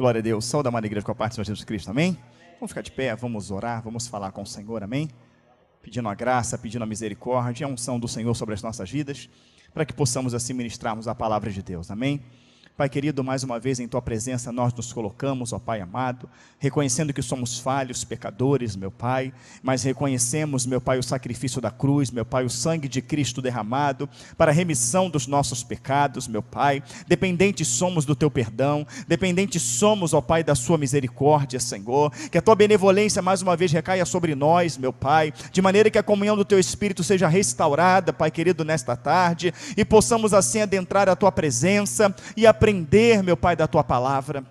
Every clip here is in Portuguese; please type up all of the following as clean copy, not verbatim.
Glória a Deus. Saúde, amada igreja, com a parte do Senhor Jesus Cristo, amém? Vamos ficar de pé, vamos orar, vamos falar com o Senhor, amém? Pedindo a graça, pedindo a misericórdia, a unção do Senhor sobre as nossas vidas, para que possamos assim ministrarmos a palavra de Deus, amém? Pai querido, mais uma vez em Tua presença nós nos colocamos, ó Pai amado, reconhecendo que somos falhos, pecadores, meu Pai, mas reconhecemos, meu Pai, o sacrifício da cruz, meu Pai, o sangue de Cristo derramado, para a remissão dos nossos pecados, meu Pai, dependentes somos do Teu perdão, dependentes somos, ó Pai, da Sua misericórdia, Senhor, que a Tua benevolência mais uma vez recaia sobre nós, meu Pai, de maneira que a comunhão do Teu Espírito seja restaurada, Pai querido, nesta tarde, e possamos assim adentrar a Tua presença e aprender, meu Pai, da Tua palavra.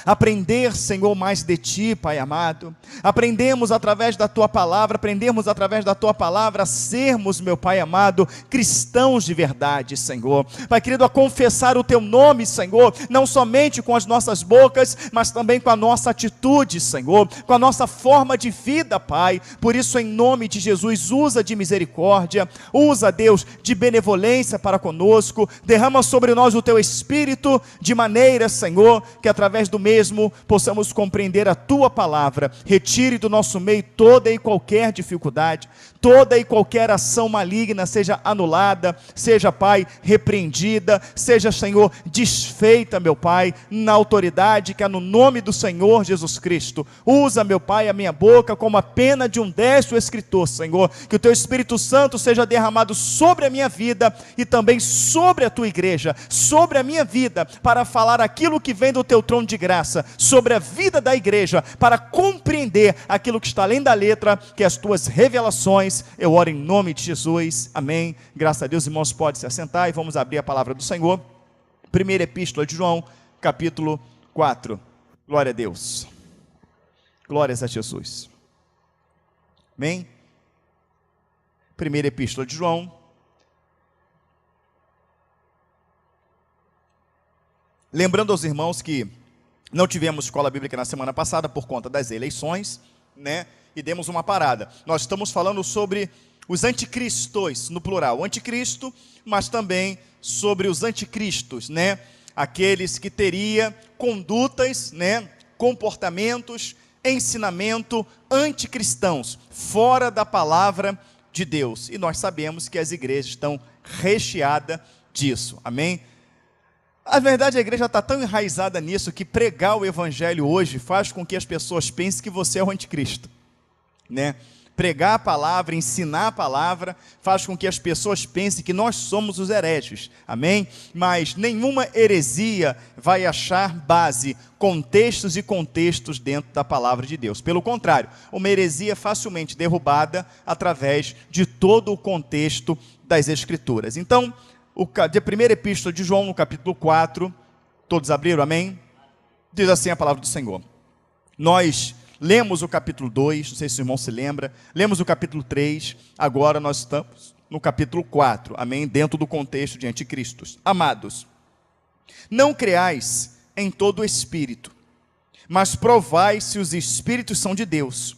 Aprender, Senhor, mais de Ti, Pai amado. Aprendemos através da Tua palavra, aprendemos através da Tua palavra a sermos, meu Pai amado, cristãos de verdade, Senhor. Pai querido, a confessar o Teu nome, Senhor, não somente com as nossas bocas, mas também com a nossa atitude, Senhor, com a nossa forma de vida, Pai. Por isso, em nome de Jesus, usa de misericórdia, usa, Deus, de benevolência para conosco, derrama sobre nós o Teu Espírito, de maneira, Senhor, que através do mesmo possamos compreender a Tua palavra. Retire do nosso meio toda e qualquer dificuldade, toda e qualquer ação maligna seja anulada, seja, Pai, repreendida, seja, Senhor, desfeita, meu Pai, na autoridade que é no nome do Senhor Jesus Cristo. Usa, meu Pai, a minha boca como a pena de um destro escritor, Senhor, que o Teu Espírito Santo seja derramado sobre a minha vida e também sobre a Tua igreja, sobre a minha vida, para falar aquilo que vem do Teu trono de graça, sobre a vida da igreja, para compreender aquilo que está além da letra, que é as Tuas revelações. Eu oro em nome de Jesus, amém. Graças a Deus, irmãos, pode se assentar e vamos abrir a palavra do Senhor. Primeira epístola de João, capítulo 4. Glória a Deus. Glórias a Jesus. Amém. Primeira epístola de João. Lembrando aos irmãos que não tivemos escola bíblica na semana passada por conta das eleições, né? E demos uma parada. Nós estamos falando sobre os anticristos, no plural, anticristo, mas também sobre os anticristos, né? Aqueles que teriam condutas, né? Comportamentos, ensinamento anticristãos, fora da palavra de Deus. E nós sabemos que as igrejas estão recheadas disso, amém? A verdade, a igreja está tão enraizada nisso que pregar o evangelho hoje faz com que as pessoas pensem que você é o anticristo, né? Pregar a palavra, ensinar a palavra, faz com que as pessoas pensem que nós somos os hereges, amém? Mas nenhuma heresia vai achar base, contextos e contextos dentro da palavra de Deus. Pelo contrário, uma heresia é facilmente derrubada através de todo o contexto das Escrituras. Então, de primeira epístola de João, no capítulo 4, todos abriram, amém? Diz assim a palavra do Senhor. Nós lemos o capítulo 2, não sei se o irmão se lembra, lemos o capítulo 3, agora nós estamos no capítulo 4, amém? Dentro do contexto de anticristos. Amados, não creais em todo o espírito, mas provai se os espíritos são de Deus,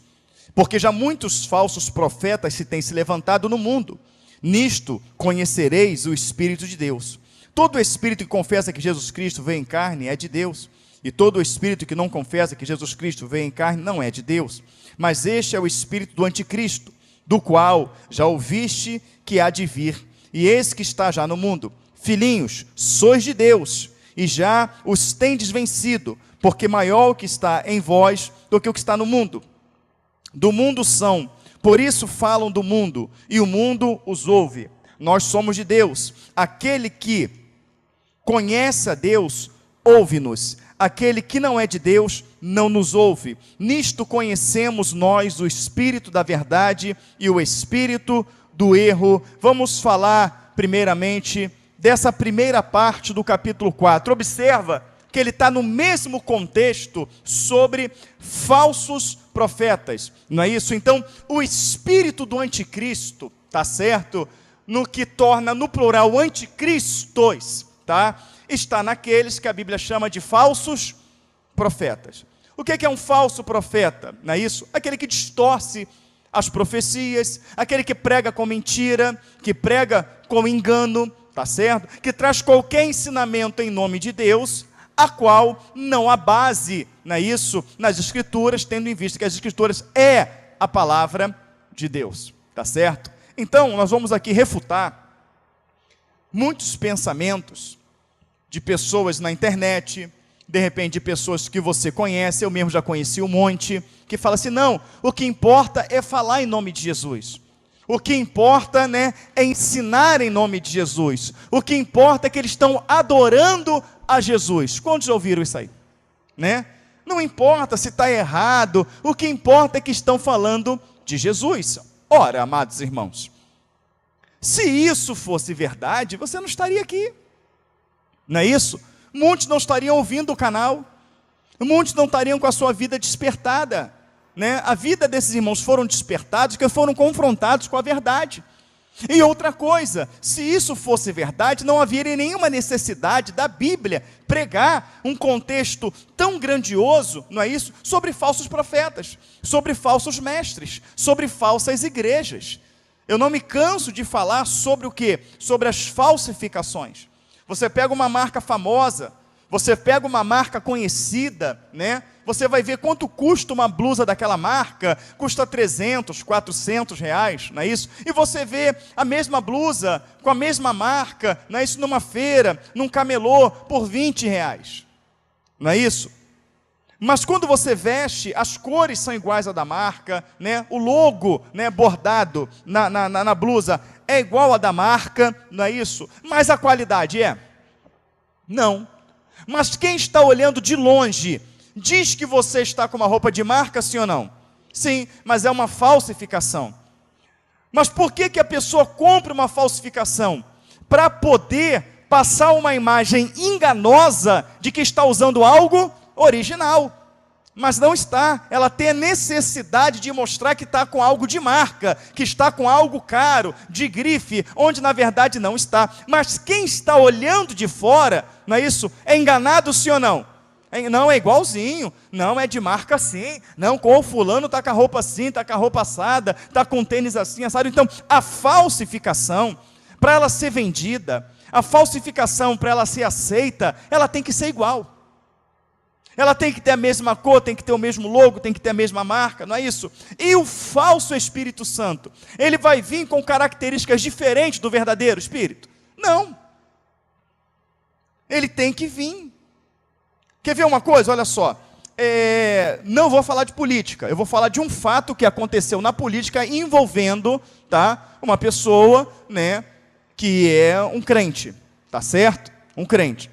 porque já muitos falsos profetas se têm se levantado no mundo. Nisto conhecereis o Espírito de Deus. Todo espírito que confessa que Jesus Cristo veio em carne é de Deus, e todo espírito que não confessa que Jesus Cristo veio em carne não é de Deus. Mas este é o espírito do anticristo, do qual já ouviste que há de vir, e esse que está já no mundo. Filhinhos, sois de Deus, e já os tendes vencido, porque maior o que está em vós do que o que está no mundo. Do mundo são, por isso falam do mundo, e o mundo os ouve. Nós somos de Deus. Aquele que conhece a Deus, ouve-nos. Aquele que não é de Deus, não nos ouve. Nisto conhecemos nós o espírito da verdade e o espírito do erro. Vamos falar, primeiramente, dessa primeira parte do capítulo 4. Observa que ele está no mesmo contexto sobre falsos profetas, não é isso? Então, o espírito do anticristo, tá certo? No que torna, no plural, anticristos, tá? Está naqueles que a Bíblia chama de falsos profetas. O que é um falso profeta? Não é isso? Aquele que distorce as profecias, aquele que prega com mentira, que prega com engano, tá certo? Que traz qualquer ensinamento em nome de Deus, a qual não há base, não é isso, nas Escrituras, tendo em vista que as Escrituras é a palavra de Deus, tá certo? Então, nós vamos aqui refutar muitos pensamentos de pessoas na internet, de repente de pessoas que você conhece, eu mesmo já conheci um monte, que fala assim, não, o que importa é falar em nome de Jesus. O que importa, né, é ensinar em nome de Jesus. O que importa é que eles estão adorando a Jesus. Quantos já ouviram isso aí? Né? Não importa se está errado, o que importa é que estão falando de Jesus. Ora, amados irmãos, se isso fosse verdade, você não estaria aqui. Não é isso? Muitos não estariam ouvindo o canal, muitos não estariam com a sua vida despertada. Né? A vida desses irmãos foram despertados porque foram confrontados com a verdade. E outra coisa, se isso fosse verdade, não haveria nenhuma necessidade da Bíblia pregar um contexto tão grandioso, não é isso? Sobre falsos profetas, sobre falsos mestres, sobre falsas igrejas. Eu não me canso de falar sobre o quê? Sobre as falsificações. Você pega uma marca famosa, você pega uma marca conhecida, né? Você vai ver quanto custa uma blusa daquela marca, custa 300, 400 reais, não é isso? E você vê a mesma blusa, com a mesma marca, não é isso? Numa feira, num camelô, por 20 reais, não é isso? Mas quando você veste, as cores são iguais à da marca, né? O logo, né, bordado na blusa é igual à da marca, não é isso? Mas a qualidade é? Não. Mas quem está olhando de longe, diz que você está com uma roupa de marca, sim ou não? Sim, mas é uma falsificação. Mas por que a pessoa compra uma falsificação? Para poder passar uma imagem enganosa de que está usando algo original. Mas não está, ela tem a necessidade de mostrar que está com algo de marca, que está com algo caro, de grife, onde na verdade não está. Mas quem está olhando de fora, não é isso? É enganado sim ou não? Não, é igualzinho, não, é de marca assim, não, com o fulano está com a roupa assim, está com a roupa assada, está com tênis assim, assado. Então, a falsificação, para ela ser vendida, a falsificação para ela ser aceita, ela tem que ser igual. Ela tem que ter a mesma cor, tem que ter o mesmo logo, tem que ter a mesma marca, não é isso? E o falso Espírito Santo, ele vai vir com características diferentes do verdadeiro Espírito? Não. Ele tem que vir. Quer ver uma coisa? Olha só. Não vou falar de política, eu vou falar de um fato que aconteceu na política envolvendo, tá, uma pessoa, né, que é um crente, tá certo? Um crente.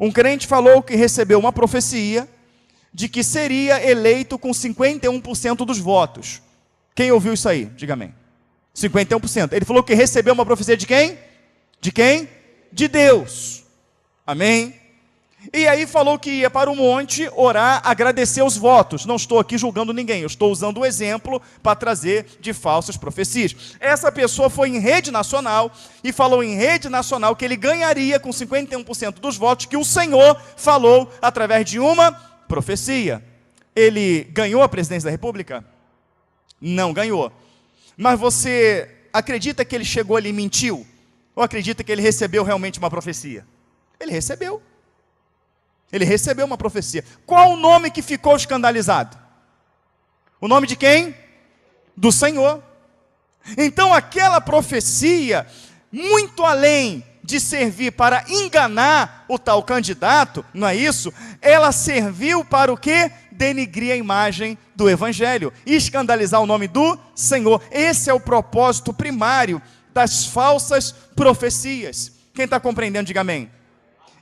Um crente falou que recebeu uma profecia de que seria eleito com 51% dos votos. Quem ouviu isso aí? Diga amém. 51%. Ele falou que recebeu uma profecia de quem? De quem? De Deus. Amém? E aí falou que ia para o monte orar, agradecer os votos. Não estou aqui julgando ninguém, eu estou usando o exemplo para trazer de falsas profecias. Essa pessoa foi em rede nacional e falou em rede nacional que ele ganharia com 51% dos votos que o Senhor falou através de uma profecia. Ele ganhou a presidência da República? Não ganhou. Mas você acredita que ele chegou ali e mentiu? Ou acredita que ele recebeu realmente uma profecia? Ele recebeu. Ele recebeu uma profecia. Qual o nome que ficou escandalizado? O nome de quem? Do Senhor. Então aquela profecia, muito além de servir para enganar o tal candidato, não é isso? Ela serviu para o quê? Denigrir a imagem do Evangelho, escandalizar o nome do Senhor. Esse é o propósito primário das falsas profecias. Quem está compreendendo, diga amém.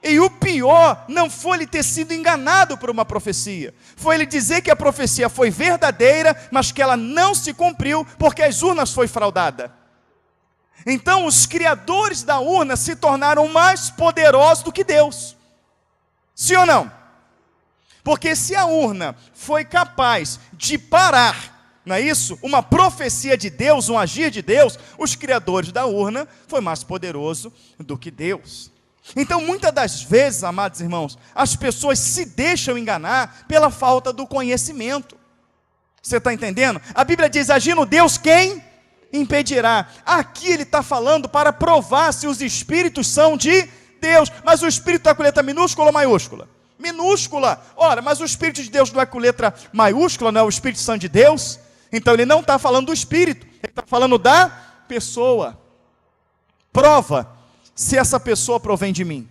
E o pior não foi ele ter sido enganado por uma profecia, foi ele dizer que a profecia foi verdadeira, mas que ela não se cumpriu, porque as urnas foi fraudada. Então os criadores da urna se tornaram mais poderosos do que Deus. Sim ou não? Porque se a urna foi capaz de parar, não é isso? Uma profecia de Deus, um agir de Deus, os criadores da urna foi mais poderoso do que Deus. Então, muitas das vezes, amados irmãos, as pessoas se deixam enganar pela falta do conhecimento. Você está entendendo? A Bíblia diz, agindo Deus, quem impedirá? Aqui ele está falando para provar se os espíritos são de Deus. Mas o espírito está com letra minúscula ou maiúscula? minúscula. Ora, mas o Espírito de Deus não é com letra maiúscula, não é o Espírito Santo de Deus? Então ele não está falando do Espírito, ele está falando da pessoa. Prova se essa pessoa provém de mim.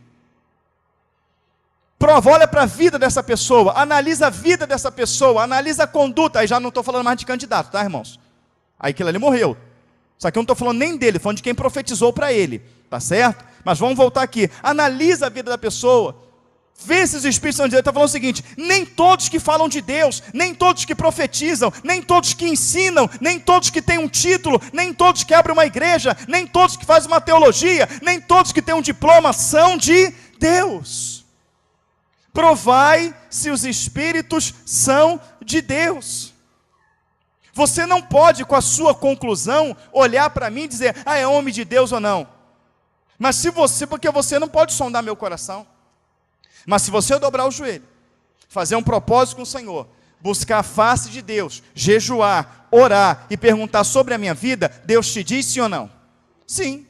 Prova, olha para a vida dessa pessoa, analisa a vida dessa pessoa, analisa a conduta. Aí já não estou falando mais de candidato, tá, irmãos? Aí aquilo ali morreu. Só que eu não estou falando nem dele, falando de quem profetizou para ele, tá certo? Mas vamos voltar aqui, analisa a vida da pessoa, vê se os Espíritos Santos de Deus estão falando o seguinte: nem todos que falam de Deus, nem todos que profetizam, nem todos que ensinam, nem todos que têm um título, nem todos que abrem uma igreja, nem todos que fazem uma teologia, nem todos que têm um diploma são de Deus. Provai se os Espíritos são de Deus. Você não pode, com a sua conclusão, olhar para mim e dizer, é homem de Deus ou não. Mas se você, porque você não pode sondar meu coração. Mas se você dobrar o joelho, fazer um propósito com o Senhor, buscar a face de Deus, jejuar, orar e perguntar sobre a minha vida, Deus te diz sim ou não? Sim.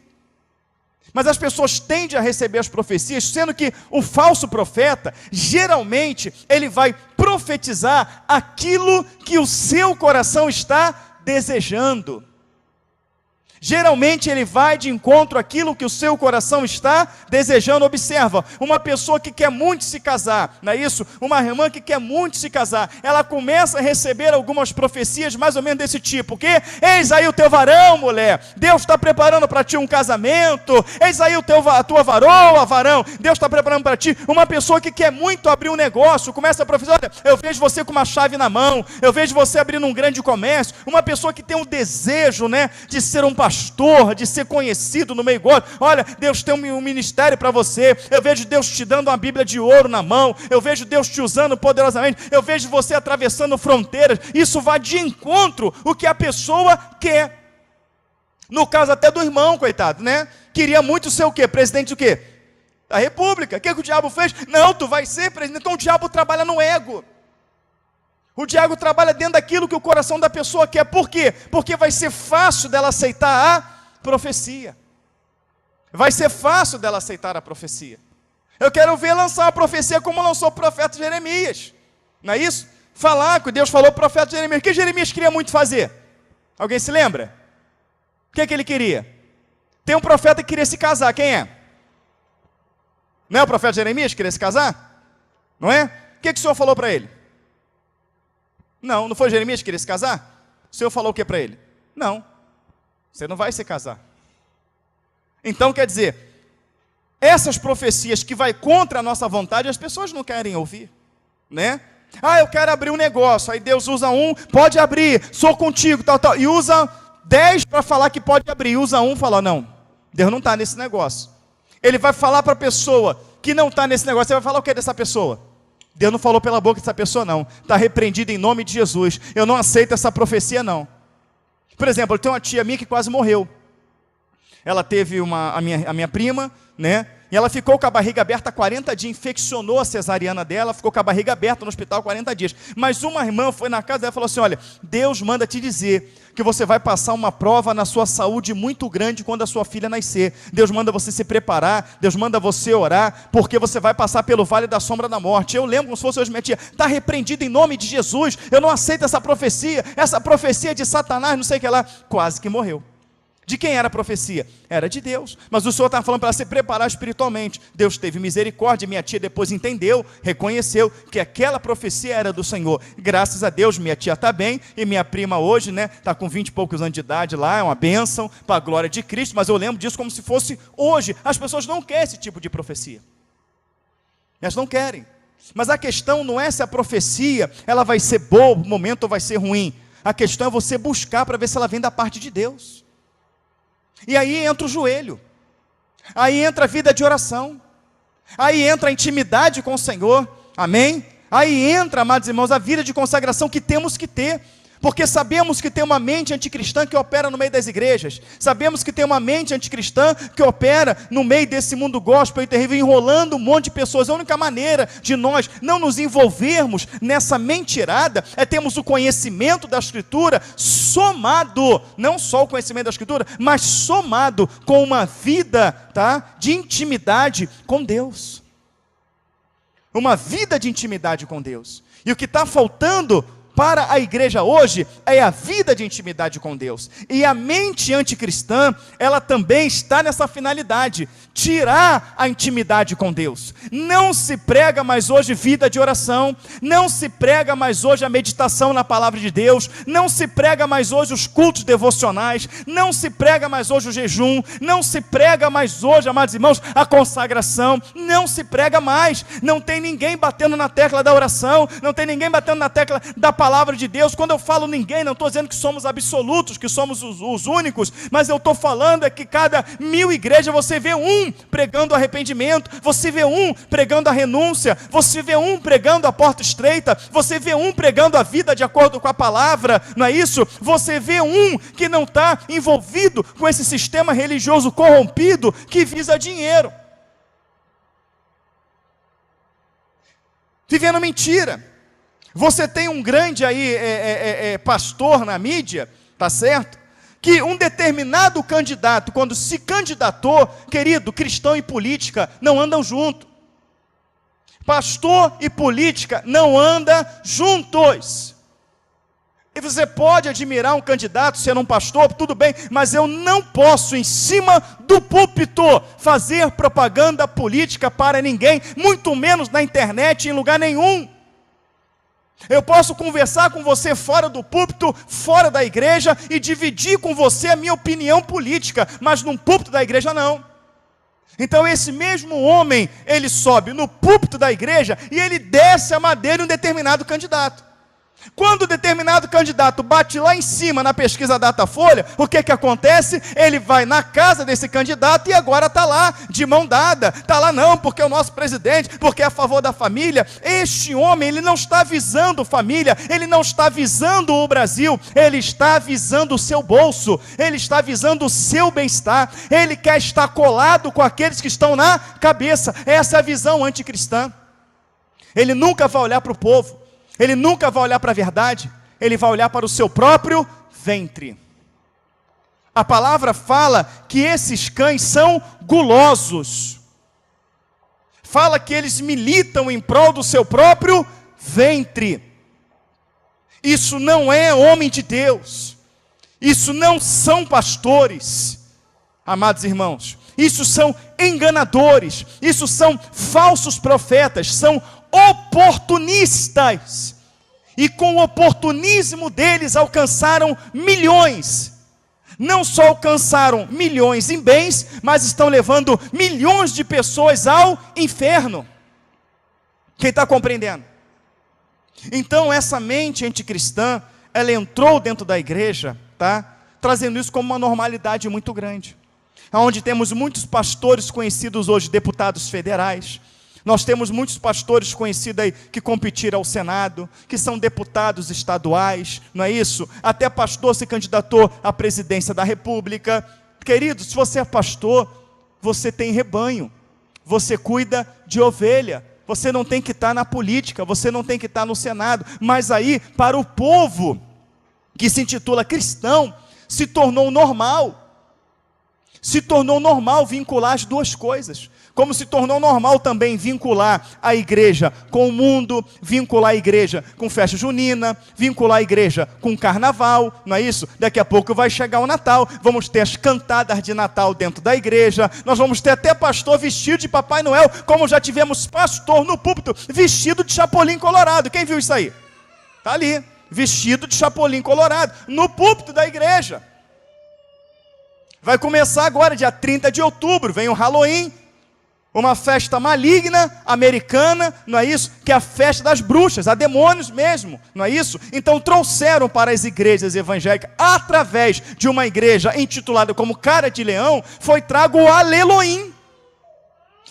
Mas as pessoas tendem a receber as profecias, sendo que o falso profeta, geralmente, ele vai profetizar aquilo que o seu coração está desejando. Geralmente ele vai de encontro àquilo que o seu coração está desejando. Observa, uma pessoa que quer muito se casar, não é isso? Uma irmã que quer muito se casar, ela começa a receber algumas profecias mais ou menos desse tipo, que eis aí o teu varão, mulher, Deus está preparando para ti um casamento, eis aí a tua varoa, varão, Deus está preparando para ti. Uma pessoa que quer muito abrir um negócio, começa a profetizar, olha, eu vejo você com uma chave na mão, eu vejo você abrindo um grande comércio. Uma pessoa que tem um desejo, né, de ser um pastor, de ser conhecido no meio gospel. Olha, Deus tem um ministério para você. Eu vejo Deus te dando uma Bíblia de ouro na mão. Eu vejo Deus te usando poderosamente. Eu vejo você atravessando fronteiras. Isso vai de encontro o que a pessoa quer. No caso até do irmão, coitado, né? Queria muito ser o quê? Presidente do quê? Da República. O que o diabo fez? Não, tu vai ser presidente. Então o diabo trabalha no ego. O diabo trabalha dentro daquilo que o coração da pessoa quer. Por quê? Porque vai ser fácil dela aceitar a profecia. Vai ser fácil dela aceitar a profecia. Eu quero ver lançar a profecia como lançou o profeta Jeremias. Não é isso? Falar que Deus falou para o profeta Jeremias. O que Jeremias queria muito fazer? Alguém se lembra? O que ele queria? Tem um profeta que queria se casar. Quem é? Não é o profeta Jeremias que queria se casar? Não é? O que o Senhor falou para ele? Não foi Jeremias que queria se casar? O Senhor falou o que para ele? Não, você não vai se casar. Então quer dizer, essas profecias que vai contra a nossa vontade, as pessoas não querem ouvir, né? Eu quero abrir um negócio, aí Deus usa um, pode abrir, sou contigo, tal, e usa 10 para falar que pode abrir, e usa um e fala, não, Deus não está nesse negócio. Ele vai falar para a pessoa que não está nesse negócio, você vai falar o que dessa pessoa? Deus não falou pela boca dessa pessoa não, está repreendido em nome de Jesus, eu não aceito essa profecia não. Por exemplo, eu tenho uma tia minha que quase morreu, ela teve a minha prima, né, e ela ficou com a barriga aberta 40 dias, infeccionou a cesariana dela, ficou com a barriga aberta no hospital 40 dias, mas uma irmã foi na casa dela e falou assim, olha, Deus manda te dizer que você vai passar uma prova na sua saúde muito grande quando a sua filha nascer, Deus manda você se preparar, Deus manda você orar, porque você vai passar pelo vale da sombra da morte. Eu lembro como se fosse hoje minha tia, está repreendido em nome de Jesus, eu não aceito essa profecia de Satanás, não sei o que lá, quase que morreu. De quem era a profecia? Era de Deus. Mas o Senhor estava falando para ela se preparar espiritualmente. Deus teve misericórdia. Minha tia depois entendeu, reconheceu que aquela profecia era do Senhor. Graças a Deus, minha tia está bem. E minha prima hoje, né, está com 20 e poucos anos de idade lá. É uma bênção para a glória de Cristo. Mas eu lembro disso como se fosse hoje. As pessoas não querem esse tipo de profecia. Elas não querem. Mas a questão não é se a profecia ela vai ser boa no momento ou vai ser ruim. A questão é você buscar para ver se ela vem da parte de Deus. E aí entra o joelho, aí entra a vida de oração, aí entra a intimidade com o Senhor, amém? Aí entra, amados irmãos, a vida de consagração que temos que ter, porque sabemos que tem uma mente anticristã que opera no meio das igrejas, sabemos que tem uma mente anticristã que opera no meio desse mundo gospel e terrível, enrolando um monte de pessoas. A única maneira de nós não nos envolvermos nessa mentirada é termos o conhecimento da Escritura somado, não só o conhecimento da Escritura, mas somado com uma vida, tá, de intimidade com Deus. uma vida de intimidade com Deus. E o que está faltando para a igreja hoje é a vida de intimidade com Deus. E a mente anticristã, ela também está nessa finalidade, tirar a intimidade com Deus. Não se prega mais hoje vida de oração, não se prega mais hoje a meditação na palavra de Deus, não se prega mais hoje os cultos devocionais, não se prega mais hoje o jejum, não se prega mais hoje, amados irmãos, a consagração, não se prega mais. Não tem ninguém batendo na tecla da oração, não tem ninguém batendo na tecla da palavra de Deus. Quando eu falo ninguém, não estou dizendo que somos absolutos, que somos os únicos, mas eu estou falando é que cada 1000 igrejas você vê um pregando arrependimento, você vê um pregando a renúncia, você vê um pregando a porta estreita, você vê um pregando a vida de acordo com a palavra, não é isso? Você vê um que não está envolvido com esse sistema religioso corrompido que visa dinheiro, vivendo mentira. Você tem um grande aí pastor na mídia, tá certo? Que um determinado candidato, quando se candidatou, querido, cristão e política não andam junto. Pastor e política não andam juntos. E você pode admirar um candidato sendo um pastor, tudo bem, mas eu não posso, em cima do púlpito, fazer propaganda política para ninguém, muito menos na internet, em lugar nenhum. Eu posso conversar com você fora do púlpito, fora da igreja, e dividir com você a minha opinião política, mas num púlpito da igreja não. Então esse mesmo homem, ele sobe no púlpito da igreja e ele desce a madeira em um determinado candidato. Quando o determinado candidato bate lá em cima na pesquisa Datafolha, o que acontece? Ele vai na casa desse candidato e agora está lá, de mão dada. Está lá não, porque é o nosso presidente, porque é a favor da família. Este homem, ele não está visando família, ele não está visando o Brasil, ele está visando o seu bolso, ele está visando o seu bem-estar, ele quer estar colado com aqueles que estão na cabeça. Essa é a visão anticristã. Ele nunca vai olhar para o povo, ele nunca vai olhar para a verdade, ele vai olhar para o seu próprio ventre. A palavra fala que esses cães são gulosos. Fala que eles militam em prol do seu próprio ventre. Isso não é homem de Deus. Isso não são pastores, amados irmãos. Isso são enganadores. Isso são falsos profetas. São oportunistas, e com o oportunismo deles alcançaram milhões. Não só alcançaram milhões em bens, mas estão levando milhões de pessoas ao inferno. Quem está compreendendo? Então essa mente anticristã, ela entrou dentro da igreja, tá? Trazendo isso como uma normalidade muito grande, onde temos muitos pastores conhecidos hoje, deputados federais. Nós temos muitos pastores conhecidos aí que competiram ao Senado, que são deputados estaduais, não é isso? Até pastor se candidatou à presidência da República. Querido, se você é pastor, você tem rebanho, você cuida de ovelha, você não tem que estar na política, você não tem que estar no Senado, mas aí, para o povo que se intitula cristão, se tornou normal vincular as duas coisas. Como se tornou normal também vincular a igreja com o mundo, vincular a igreja com festa junina, vincular a igreja com carnaval, não é isso? Daqui a pouco vai chegar o Natal, vamos ter as cantadas de Natal dentro da igreja, nós vamos ter até pastor vestido de Papai Noel, como já tivemos pastor no púlpito vestido de Chapolin Colorado. Quem viu isso aí? Está ali, vestido de Chapolin Colorado, no púlpito da igreja. Vai começar agora, dia 30 de outubro, vem o Halloween, uma festa maligna, americana, não é isso? Que é a festa das bruxas, há demônios mesmo, não é isso? Então trouxeram para as igrejas evangélicas, através de uma igreja intitulada como Cara de Leão, foi trago o Aleluim.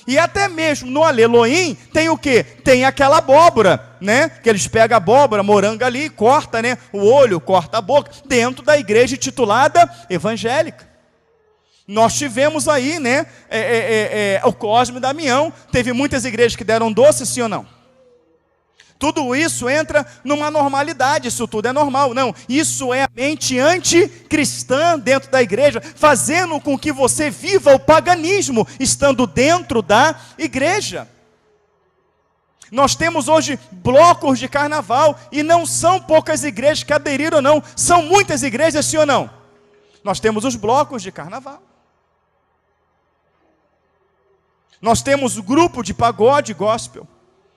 E até mesmo no Aleluim tem o quê? Tem aquela abóbora, né? Que eles pegam a abóbora, moranga ali, corta, né? O olho, corta a boca, dentro da igreja intitulada evangélica. Nós tivemos aí, né, o Cosme e Damião, teve muitas igrejas que deram doce, sim ou não? Tudo isso entra numa normalidade, isso tudo é normal. Não, isso é a mente anticristã dentro da igreja, fazendo com que você viva o paganismo, estando dentro da igreja. Nós temos hoje blocos de carnaval, e não são poucas igrejas que aderiram, não. São muitas igrejas, sim ou não? Nós temos os blocos de carnaval. Nós temos grupo de pagode gospel.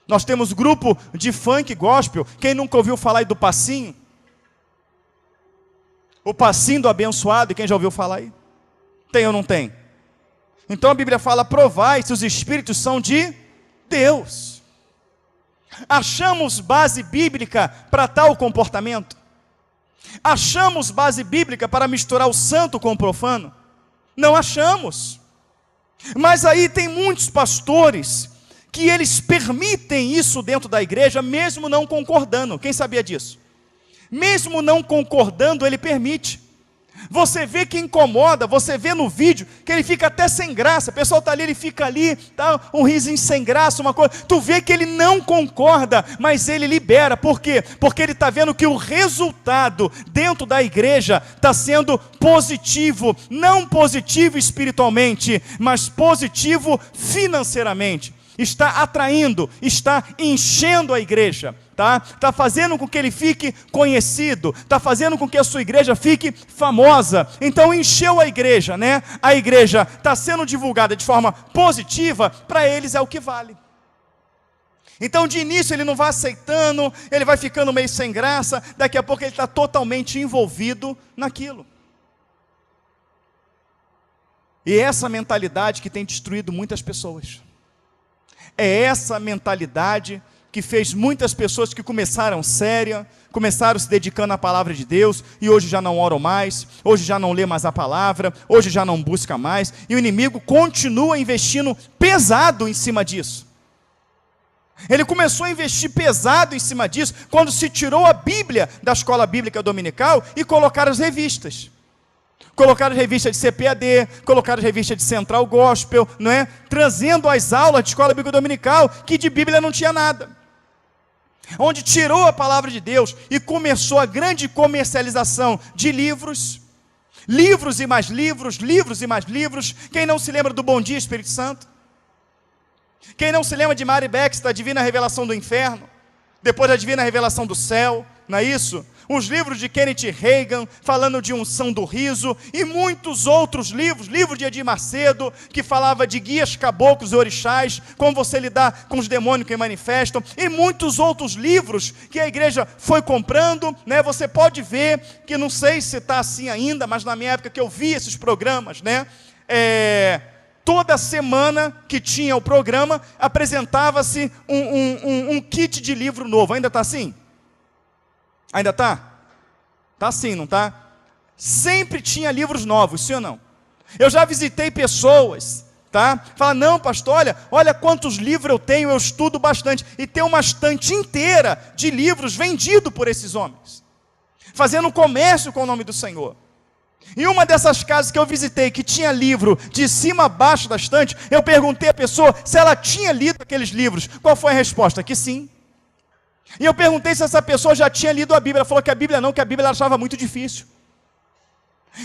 Nós temos grupo de funk gospel. Quem nunca ouviu falar aí do passinho? O passinho do abençoado, e quem já ouviu falar aí? Tem ou não tem? Então a Bíblia fala: provai se os espíritos são de Deus. Achamos base bíblica para tal comportamento? Achamos base bíblica para misturar o santo com o profano? Não achamos. Mas aí tem muitos pastores que eles permitem isso dentro da igreja, mesmo não concordando. Quem sabia disso? Mesmo não concordando, ele permite. Você vê que incomoda, você vê no vídeo que ele fica até sem graça. O pessoal está ali, ele fica ali, tá, um risinho sem graça, uma coisa. Tu vê que ele não concorda, mas ele libera. Por quê? Porque ele está vendo que o resultado dentro da igreja está sendo positivo. Não positivo espiritualmente, mas positivo financeiramente. Está atraindo, está enchendo a igreja, tá? Está fazendo com que ele fique conhecido, está fazendo com que a sua igreja fique famosa. Então encheu a igreja, né? A igreja está sendo divulgada de forma positiva, para eles é o que vale. Então de início ele não vai aceitando, ele vai ficando meio sem graça, daqui a pouco ele está totalmente envolvido naquilo. E é essa mentalidade que tem destruído muitas pessoas. É essa mentalidade que fez muitas pessoas que começaram séria, começaram se dedicando à palavra de Deus, e hoje já não oram mais, hoje já não lê mais a palavra, hoje já não busca mais, e o inimigo continua investindo pesado em cima disso. Ele começou a investir pesado em cima disso, quando se tirou a Bíblia da escola bíblica dominical e colocaram as revistas. Colocaram revista de CPAD, colocaram revista de Central Gospel, não é? Trazendo as aulas de escola bíblica dominical, que de Bíblia não tinha nada. Onde tirou a palavra de Deus e começou a grande comercialização de livros, livros e mais livros, livros e mais livros. Quem não se lembra do Bom Dia Espírito Santo? Quem não se lembra de Mary Baxter, da Divina Revelação do Inferno? Depois da Divina Revelação do Céu, não é isso? Os livros de Kenneth Hagin, falando de unção do riso, e muitos outros livros, livro de Edir Macedo, que falava de guias caboclos e orixás, como você lidar com os demônios que manifestam, e muitos outros livros que a igreja foi comprando, né? Você pode ver, que não sei se está assim ainda, mas na minha época que eu vi esses programas, né? Toda semana que tinha o programa, apresentava-se um kit de livro novo. Ainda está assim? Ainda está? Está assim, não está? Sempre tinha livros novos, sim ou não? Eu já visitei pessoas, tá? Fala, não pastor, olha quantos livros eu tenho, eu estudo bastante. E tem uma estante inteira de livros vendidos por esses homens, fazendo comércio com o nome do Senhor. Em uma dessas casas que eu visitei, que tinha livro de cima a baixo da estante, eu perguntei à pessoa se ela tinha lido aqueles livros. Qual foi a resposta? Que sim. E eu perguntei se essa pessoa já tinha lido a Bíblia. Ela falou que a Bíblia não, que a Bíblia ela achava muito difícil.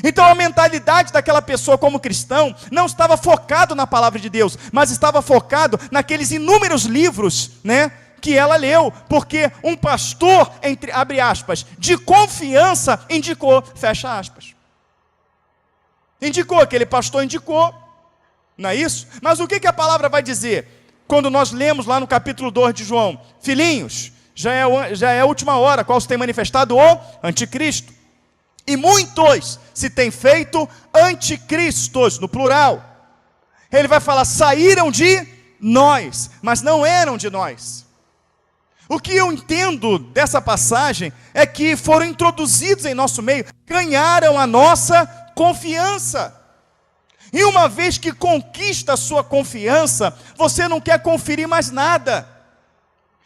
Então a mentalidade daquela pessoa como cristão não estava focado na palavra de Deus, mas estava focado naqueles inúmeros livros, né, que ela leu, porque um pastor, abre aspas, de confiança, indicou, fecha aspas. Indicou, aquele pastor indicou, não é isso? Mas o que a palavra vai dizer? Quando nós lemos lá no capítulo 2 de João, filhinhos, já é a última hora, qual se tem manifestado o anticristo. E muitos se têm feito anticristos, no plural. Ele vai falar, saíram de nós, mas não eram de nós. O que eu entendo dessa passagem é que foram introduzidos em nosso meio, ganharam a nossa confiança. E uma vez que conquista a sua confiança, você não quer conferir mais nada.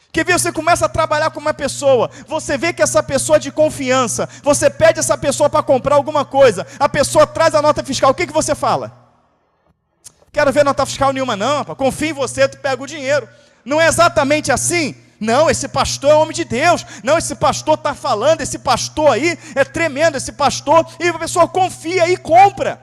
Quer ver, você começa a trabalhar com uma pessoa, você vê que essa pessoa é de confiança, você pede essa pessoa para comprar alguma coisa, a pessoa traz a nota fiscal, o que você fala? Quero ver nota fiscal nenhuma não, confio em você, tu pega o dinheiro. Não é exatamente assim? Não, esse pastor é homem de Deus, não, esse pastor está falando, esse pastor aí é tremendo, esse pastor, e a pessoa confia e compra.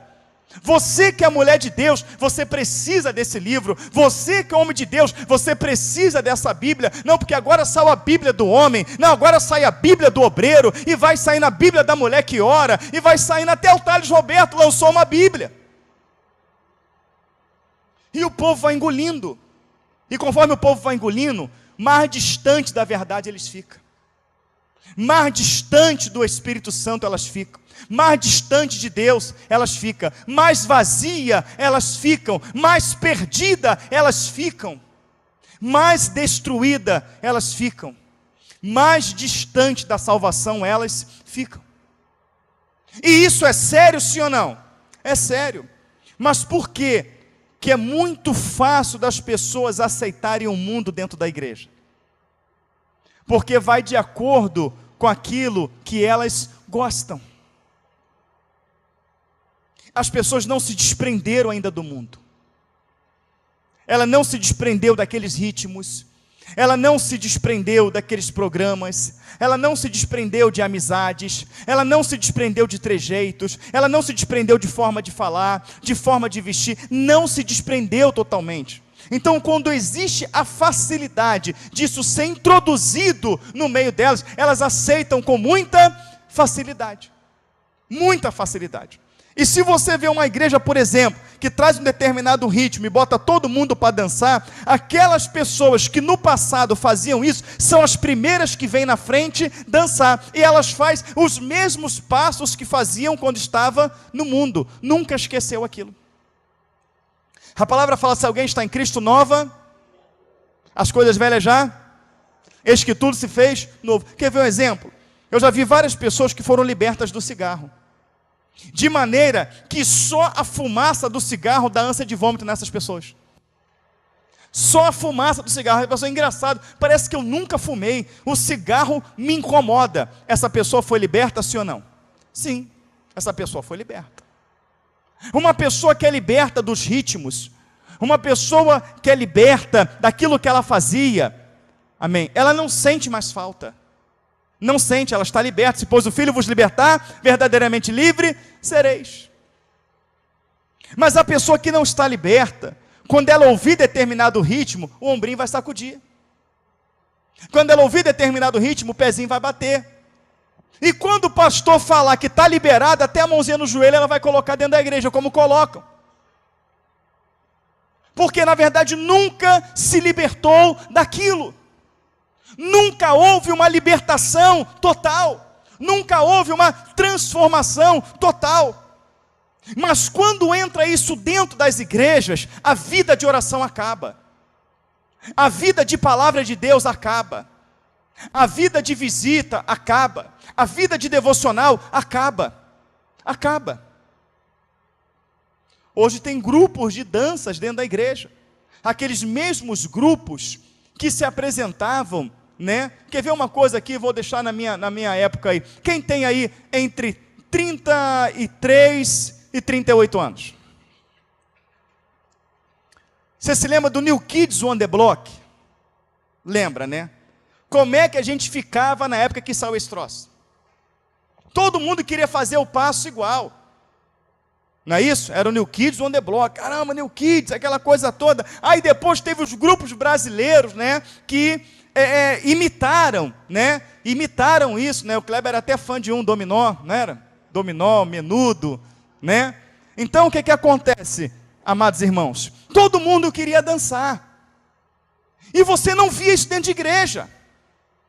Você que é mulher de Deus, você precisa desse livro. Você que é homem de Deus, você precisa dessa Bíblia. Não, porque agora saiu a Bíblia do homem. Não, agora sai a Bíblia do obreiro. E vai sair na Bíblia da mulher que ora. E vai sair até o Thales Roberto lançou uma Bíblia. E o povo vai engolindo. E conforme o povo vai engolindo, mais distante da verdade eles ficam. Mais distante do Espírito Santo elas ficam. Mais distante de Deus elas ficam. Mais vazia elas ficam. Mais perdida elas ficam. Mais destruída elas ficam. Mais distante da salvação elas ficam. E isso é sério, sim ou não? É sério. Mas por quê? Que é muito fácil das pessoas aceitarem o mundo dentro da igreja. Porque vai de acordo com aquilo que elas gostam. As pessoas não se desprenderam ainda do mundo. Ela não se desprendeu daqueles ritmos. Ela não se desprendeu daqueles programas. Ela não se desprendeu de amizades. Ela não se desprendeu de trejeitos. Ela não se desprendeu de forma de falar, de forma de vestir. Não se desprendeu totalmente. Então, quando existe a facilidade disso ser introduzido no meio delas, elas aceitam com muita facilidade. Muita facilidade. E se você vê uma igreja, por exemplo, que traz um determinado ritmo e bota todo mundo para dançar, aquelas pessoas que no passado faziam isso, são as primeiras que vêm na frente dançar. E elas fazem os mesmos passos que faziam quando estava no mundo. Nunca esqueceu aquilo. A palavra fala, se alguém está em Cristo, nova, as coisas velhas já, eis que tudo se fez novo. Quer ver um exemplo? Eu já vi várias pessoas que foram libertas do cigarro. De maneira que só a fumaça do cigarro dá ânsia de vômito nessas pessoas. Só a fumaça do cigarro. A pessoa é engraçado, parece que eu nunca fumei. O cigarro me incomoda. Essa pessoa foi liberta, sim ou não? Sim, essa pessoa foi liberta. Uma pessoa que é liberta dos ritmos, uma pessoa que é liberta daquilo que ela fazia, amém, ela não sente mais falta. Não sente, ela está liberta. Se pois o Filho vos libertar, verdadeiramente livre sereis. Mas a pessoa que não está liberta, quando ela ouvir determinado ritmo, o ombrinho vai sacudir. Quando ela ouvir determinado ritmo, o pezinho vai bater. E quando o pastor falar que está liberada, até a mãozinha no joelho ela vai colocar dentro da igreja, como colocam. Porque na verdade nunca se libertou daquilo. Nunca houve uma libertação total. Nunca houve uma transformação total. Mas quando entra isso dentro das igrejas, a vida de oração acaba. A vida de palavra de Deus acaba. A vida de visita acaba. A vida de devocional acaba. Acaba. Hoje tem grupos de danças dentro da igreja. Aqueles mesmos grupos que se apresentavam, né? Quer ver uma coisa aqui? Vou deixar na minha época aí. Quem tem aí entre 33 e 38 anos? Você se lembra do New Kids on the Block? Lembra, né? Como é que a gente ficava na época que saiu esse troço? Todo mundo queria fazer o passo igual. Não é isso? Era o New Kids on the Block. Caramba, New Kids, aquela coisa toda. Aí depois teve os grupos brasileiros, né? Que imitaram, né? Imitaram isso, né? O Kleber era até fã de um Dominó, não era? Dominó, Menudo, né? Então o que acontece, amados irmãos? Todo mundo queria dançar. E você não via isso dentro de igreja.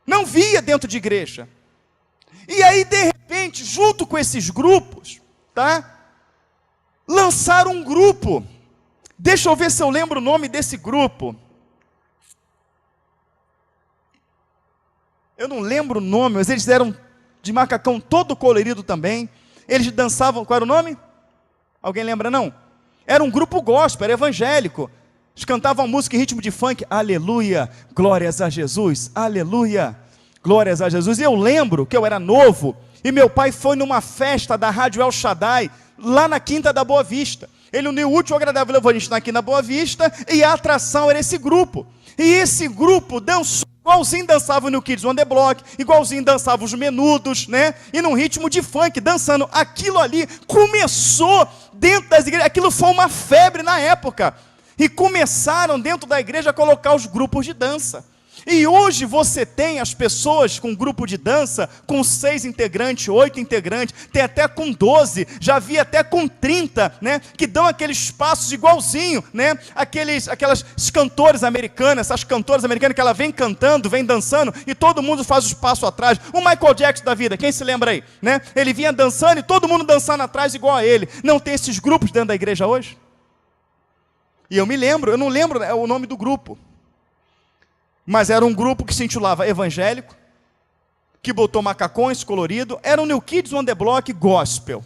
Não via dentro de igreja. E aí, de repente, junto com esses grupos, tá? Lançaram um grupo. Deixa eu ver se eu lembro o nome desse grupo. Eu não lembro o nome, mas eles eram de macacão todo colorido também. Eles dançavam, qual era o nome? Alguém lembra não? Era um grupo gospel, era evangélico. Eles cantavam música em ritmo de funk. Aleluia, glórias a Jesus. Aleluia, glórias a Jesus. E eu lembro que eu era novo. E meu pai foi numa festa da Rádio El Shaddai, lá na Quinta da Boa Vista. Ele uniu o útil ao agradável evangelista aqui na Boa Vista. E a atração era esse grupo. E esse grupo dançou igualzinho dançava o New Kids on the Block, igualzinho dançava os Menudos, né? E num ritmo de funk, dançando. Aquilo ali começou dentro das igrejas, aquilo foi uma febre na época. E começaram dentro da igreja a colocar os grupos de dança. E hoje você tem as pessoas com grupo de dança, com 6 integrantes, 8 integrantes, tem até com 12, já vi até com 30, né? Que dão aqueles passos igualzinho, né? Aquelas cantores americanas, essas cantoras americanas que ela vem cantando, vem dançando, e todo mundo faz os passos atrás. O Michael Jackson da vida, quem se lembra aí? Né? Ele vinha dançando e todo mundo dançando atrás igual a ele. Não tem esses grupos dentro da igreja hoje? E eu não lembro o nome do grupo. Mas era um grupo que se intitulava evangélico, que botou macacões colorido, era o New Kids on the Block Gospel,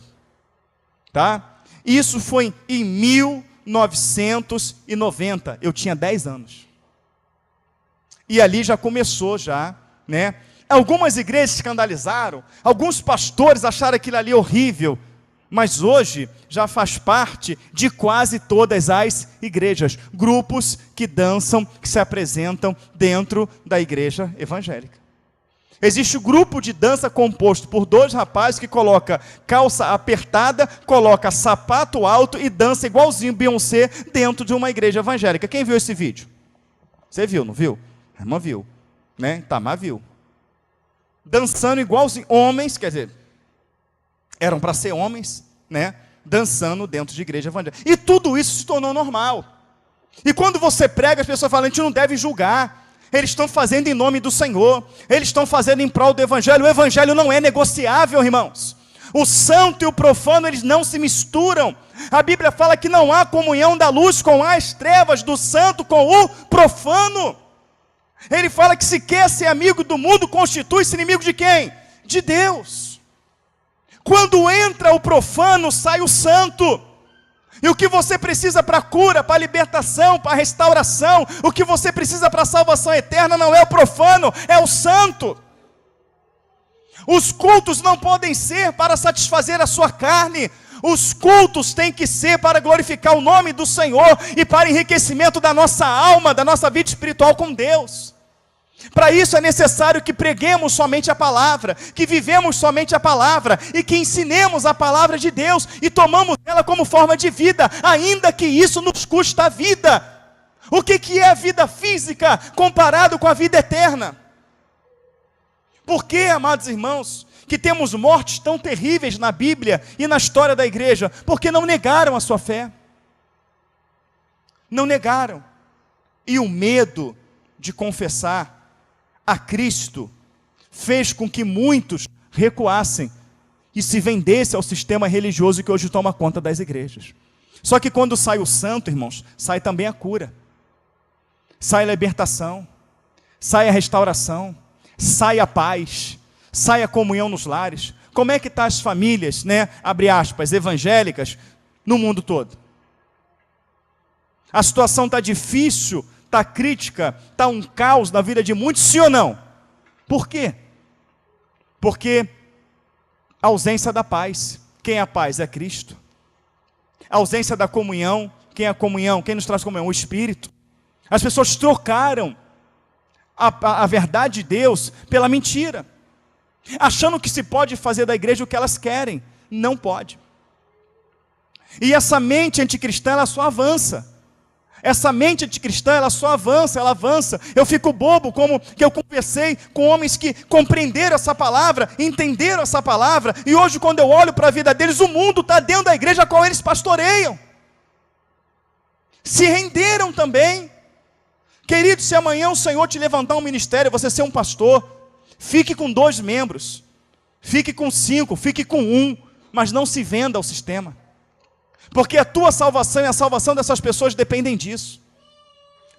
tá? Isso foi em 1990, eu tinha 10 anos. E ali já começou né? Algumas igrejas escandalizaram, alguns pastores acharam aquilo ali horrível, mas hoje já faz parte de quase todas as igrejas, grupos que dançam, que se apresentam dentro da igreja evangélica. Existe um grupo de dança composto por 2 rapazes que coloca calça apertada, coloca sapato alto e dança igualzinho Beyoncé dentro de uma igreja evangélica. Quem viu esse vídeo? Você viu, não viu? A irmã viu, né? Tamar viu. Dançando igualzinho, homens, quer dizer, eram para ser homens, né? Dançando dentro de igreja evangélica. E tudo isso se tornou normal. E quando você prega, as pessoas falam, a gente não deve julgar. Eles estão fazendo em nome do Senhor. Eles estão fazendo em prol do Evangelho. O Evangelho não é negociável, irmãos. O santo e o profano, eles não se misturam. A Bíblia fala que não há comunhão da luz com as trevas, do santo com o profano. Ele fala que se quer ser amigo do mundo, constitui-se inimigo de quem? De Deus. Quando entra o profano, sai o santo. E o que você precisa para a cura, para a libertação, para a restauração, o que você precisa para a salvação eterna não é o profano, é o santo. Os cultos não podem ser para satisfazer a sua carne. Os cultos têm que ser para glorificar o nome do Senhor e para enriquecimento da nossa alma, da nossa vida espiritual com Deus. Para isso é necessário que preguemos somente a palavra, que vivemos somente a palavra e que ensinemos a palavra de Deus e tomamos ela como forma de vida, ainda que isso nos custe a vida. O que é a vida física comparado com a vida eterna? Por que, amados irmãos, que temos mortes tão terríveis na Bíblia e na história da igreja? Porque não negaram a sua fé. Não negaram. E o medo de confessar a Cristo fez com que muitos recuassem e se vendessem ao sistema religioso que hoje toma conta das igrejas. Só que quando sai o santo, irmãos, sai também a cura, sai a libertação, sai a restauração, sai a paz, sai a comunhão nos lares. Como é que estão as famílias, né, abre aspas, evangélicas no mundo todo? A situação está difícil, está crítica, está um caos na vida de muitos, sim ou não? Por quê? Porque a ausência da paz. Quem é a paz? É Cristo. A ausência da comunhão. Quem é a comunhão? Quem nos traz comunhão? O Espírito. As pessoas trocaram a verdade de Deus pela mentira, achando que se pode fazer da igreja o que elas querem. Não pode. E essa mente anticristã, ela só avança. Essa mente anticristã, ela só avança, ela avança. Eu fico bobo, como que eu conversei com homens que compreenderam essa palavra, entenderam essa palavra, e hoje quando eu olho para a vida deles, o mundo está dentro da igreja a qual eles pastoreiam. Se renderam também. Querido, se amanhã o Senhor te levantar um ministério, você ser um pastor, fique com 2 membros, fique com 5, fique com 1, mas não se venda ao sistema. Porque a tua salvação e a salvação dessas pessoas dependem disso.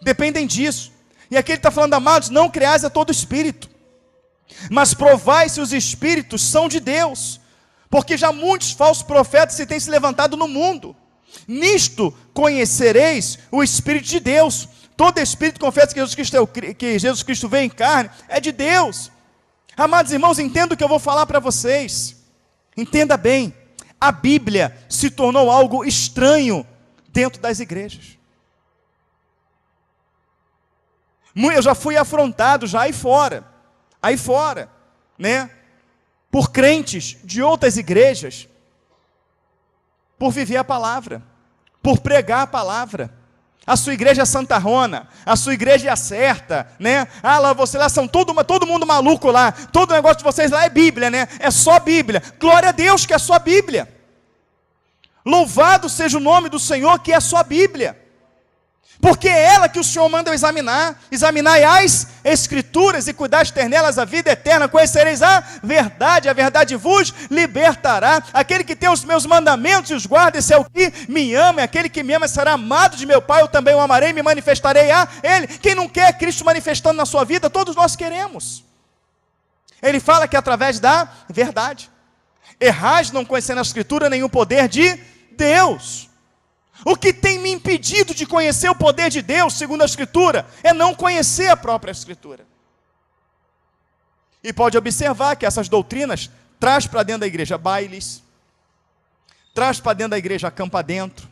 Dependem disso. E aqui ele está falando, amados, não creais a todo espírito, mas provai se os espíritos são de Deus. Porque já muitos falsos profetas se têm se levantado no mundo. Nisto conhecereis o Espírito de Deus. Todo espírito que confessa que Jesus Cristo veio em carne é de Deus. Amados irmãos, entenda o que eu vou falar para vocês. Entenda bem. A Bíblia se tornou algo estranho dentro das igrejas. Eu já fui afrontado, já aí fora, né? Por crentes de outras igrejas, por viver a palavra, por pregar a palavra. A sua igreja é santarrona, a sua igreja é a certa, né? Ah, lá são todo mundo maluco lá, todo negócio de vocês lá é Bíblia, né? É só Bíblia. Glória a Deus que é só Bíblia. Louvado seja o nome do Senhor que é só Bíblia. Porque é ela que o Senhor manda examinar. Examinai as Escrituras e cuidar ter nelas a vida eterna. Conhecereis a verdade vos libertará. Aquele que tem os meus mandamentos e os guarda, esse é o que me ama. Aquele que me ama será amado de meu Pai, eu também o amarei e me manifestarei a Ele. Quem não quer Cristo manifestando na sua vida, todos nós queremos. Ele fala que é através da verdade. Errais não conhecendo a Escritura nem o poder de Deus. O que tem me impedido de conhecer o poder de Deus, segundo a Escritura, é não conhecer a própria Escritura. E pode observar que essas doutrinas traz para dentro da igreja bailes, traz para dentro da igreja acampa dentro,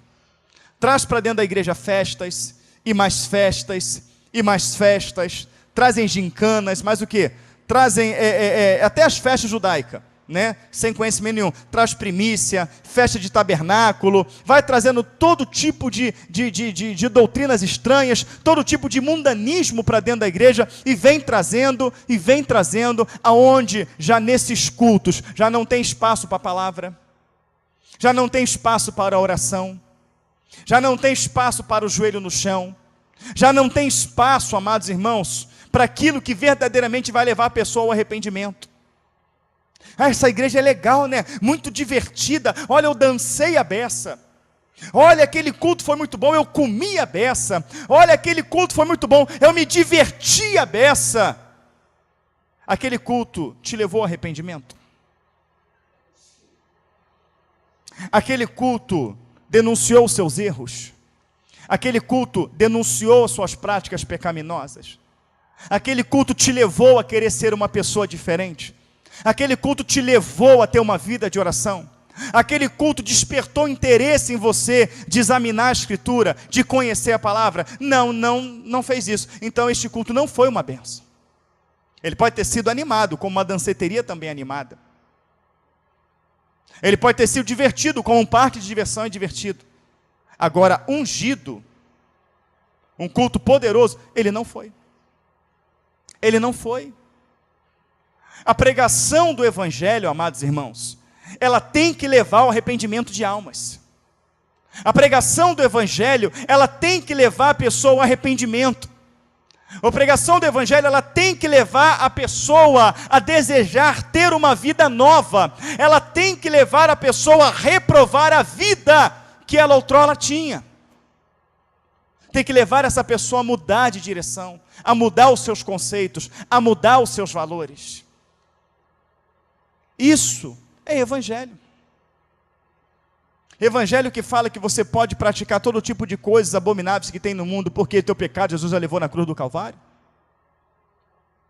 traz para dentro da igreja festas, e mais festas, e mais festas, trazem gincanas, mas o que? Trazem até as festas judaicas. Né? Sem conhecimento nenhum, traz primícia, festa de tabernáculo, vai trazendo todo tipo de doutrinas estranhas, todo tipo de mundanismo para dentro da igreja, e vem trazendo, aonde já nesses cultos, já não tem espaço para a palavra, já não tem espaço para a oração, já não tem espaço para o joelho no chão, já não tem espaço, amados irmãos, para aquilo que verdadeiramente vai levar a pessoa ao arrependimento. Essa igreja é legal, né? Muito divertida. Olha, eu dancei a beça. Olha, aquele culto foi muito bom, eu comi a beça. Olha, aquele culto foi muito bom, eu me diverti a beça. Aquele culto te levou ao arrependimento? Aquele culto denunciou os seus erros? Aquele culto denunciou suas práticas pecaminosas? Aquele culto te levou a querer ser uma pessoa diferente? Aquele culto te levou a ter uma vida de oração? Aquele culto despertou interesse em você de examinar a Escritura, de conhecer a palavra? Não fez isso. Então este culto não foi uma bênção. Ele pode ter sido animado, como uma danceteria também animada. Ele pode ter sido divertido, como um parque de diversão é divertido. Agora, ungido, um culto poderoso, ele não foi. Ele não foi. A pregação do Evangelho, amados irmãos, ela tem que levar ao arrependimento de almas. A pregação do Evangelho, ela tem que levar a pessoa ao arrependimento. A pregação do Evangelho, ela tem que levar a pessoa a desejar ter uma vida nova. Ela tem que levar a pessoa a reprovar a vida que ela outrora tinha. Tem que levar essa pessoa a mudar de direção, a mudar os seus conceitos, a mudar os seus valores. Isso é Evangelho. Evangelho que fala que você pode praticar todo tipo de coisas abomináveis que tem no mundo, porque teu pecado Jesus já levou na cruz do Calvário.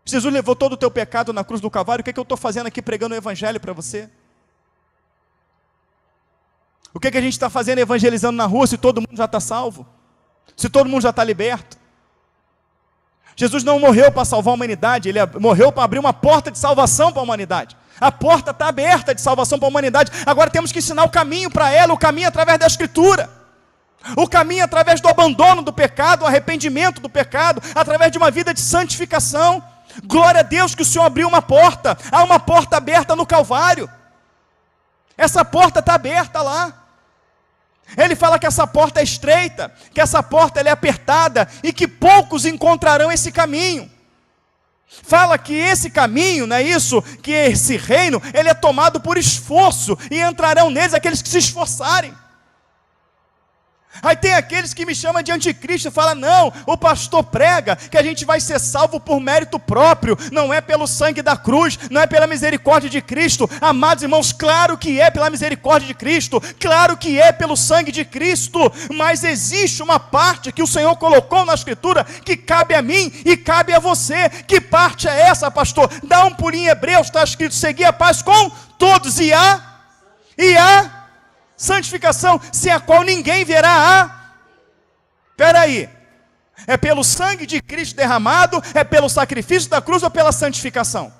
Se Jesus levou todo o teu pecado na cruz do Calvário, o que eu estou fazendo aqui pregando o Evangelho para você? O que a gente está fazendo evangelizando na rua se todo mundo já está salvo? Se todo mundo já está liberto? Jesus não morreu para salvar a humanidade, Ele morreu para abrir uma porta de salvação para a humanidade. A porta está aberta de salvação para a humanidade. Agora temos que ensinar o caminho para ela, o caminho através da Escritura. O caminho através do abandono do pecado, o arrependimento do pecado, através de uma vida de santificação. Glória a Deus que o Senhor abriu uma porta. Há uma porta aberta no Calvário. Essa porta está aberta lá. Ele fala que essa porta é estreita, que essa porta ela é apertada e que poucos encontrarão esse caminho. Fala que esse caminho, não é isso? Que esse reino, ele é tomado por esforço e entrarão neles aqueles que se esforçarem. Aí tem aqueles que me chamam de anticristo e falam, não, o pastor prega que a gente vai ser salvo por mérito próprio, não é pelo sangue da cruz, não é pela misericórdia de Cristo. Amados irmãos, claro que é pela misericórdia de Cristo, claro que é pelo sangue de Cristo, mas existe uma parte que o Senhor colocou na Escritura que cabe a mim e cabe a você. Que parte é essa, pastor? Dá um pulinho em Hebreus, está escrito, seguir a paz com todos e a santificação, sem a qual ninguém verá a... Espera aí, É pelo sangue de Cristo derramado, é pelo sacrifício da cruz ou pela santificação?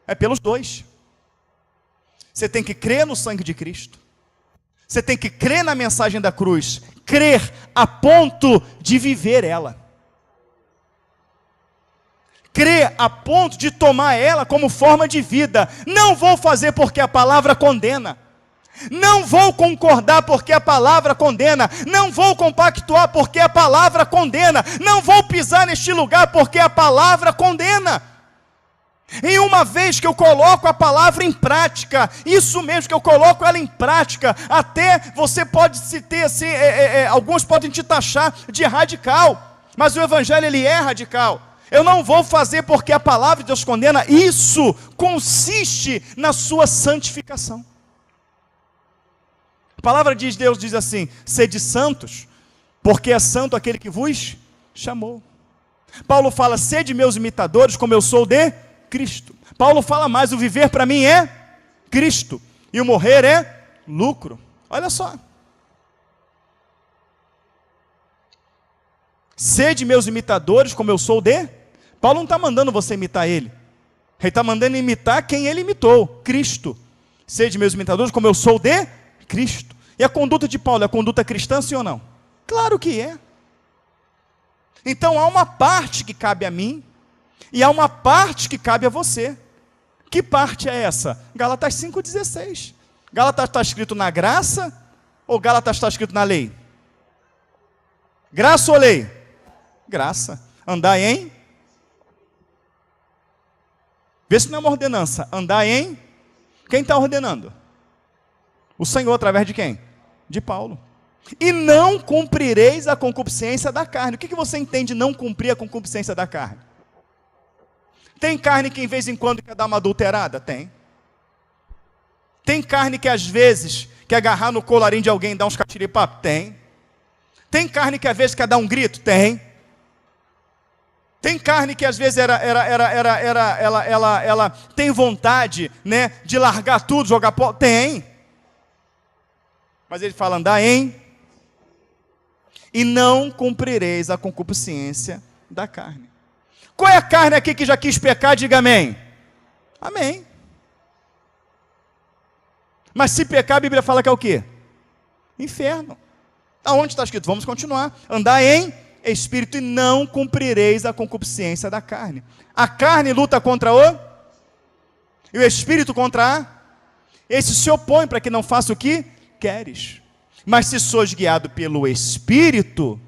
É pelos dois. Você tem que crer no sangue de Cristo. Você tem que crer na mensagem da cruz. Crer a ponto de viver ela. Crer a ponto de tomar ela como forma de vida. Não vou fazer porque a palavra condena. Não vou concordar porque a palavra condena. Não vou compactuar porque a palavra condena. Não vou pisar neste lugar porque a palavra condena. E uma vez que eu coloco a palavra em prática, isso mesmo que eu coloco ela em prática, até você pode se ter assim, alguns podem te taxar de radical, mas o evangelho ele é radical. Eu não vou fazer porque a palavra de Deus condena. Isso consiste na sua santificação. A palavra de Deus diz assim: sede santos, porque é santo aquele que vos chamou. Paulo fala: sede meus imitadores, como eu sou de Cristo. Paulo fala mais: o viver para mim é Cristo, e o morrer é lucro. Olha só. Sede meus imitadores, como eu sou de... Paulo não está mandando você imitar ele. Ele está mandando imitar quem ele imitou, Cristo. Sede meus imitadores, como eu sou de Cristo. E a conduta de Paulo é a conduta cristã, sim ou não? Claro que é. Então há uma parte que cabe a mim, e há uma parte que cabe a você. Que parte é essa? Gálatas 5,16. Gálatas está escrito na graça, ou Gálatas está escrito na lei? Graça ou lei? Graça. Andai em... Vê se não é uma ordenança. Andai em... Quem está ordenando? O Senhor, através de quem? De Paulo. E não cumprireis a concupiscência da carne. O que você entende não cumprir a concupiscência da carne? Tem carne que em vez em quando quer dar uma adulterada? Tem. Tem carne que às vezes quer agarrar no colarinho de alguém e dar uns catiripapos? Tem. Tem carne que às vezes quer dar um grito? Tem. Tem carne que às vezes ela tem vontade, né, de largar tudo, jogar pó? Tem. Mas ele fala: andar em... E não cumprireis a concupiscência da carne. Qual é a carne aqui que já quis pecar? Diga amém. Amém. Mas se pecar, a Bíblia fala que é o quê? Inferno. Aonde está escrito? Vamos continuar. Andar em espírito e não cumprireis a concupiscência da carne. A carne luta contra o... E o espírito contra a... Esse se opõe para que não faça o que queres. Mas se sois guiado pelo espírito,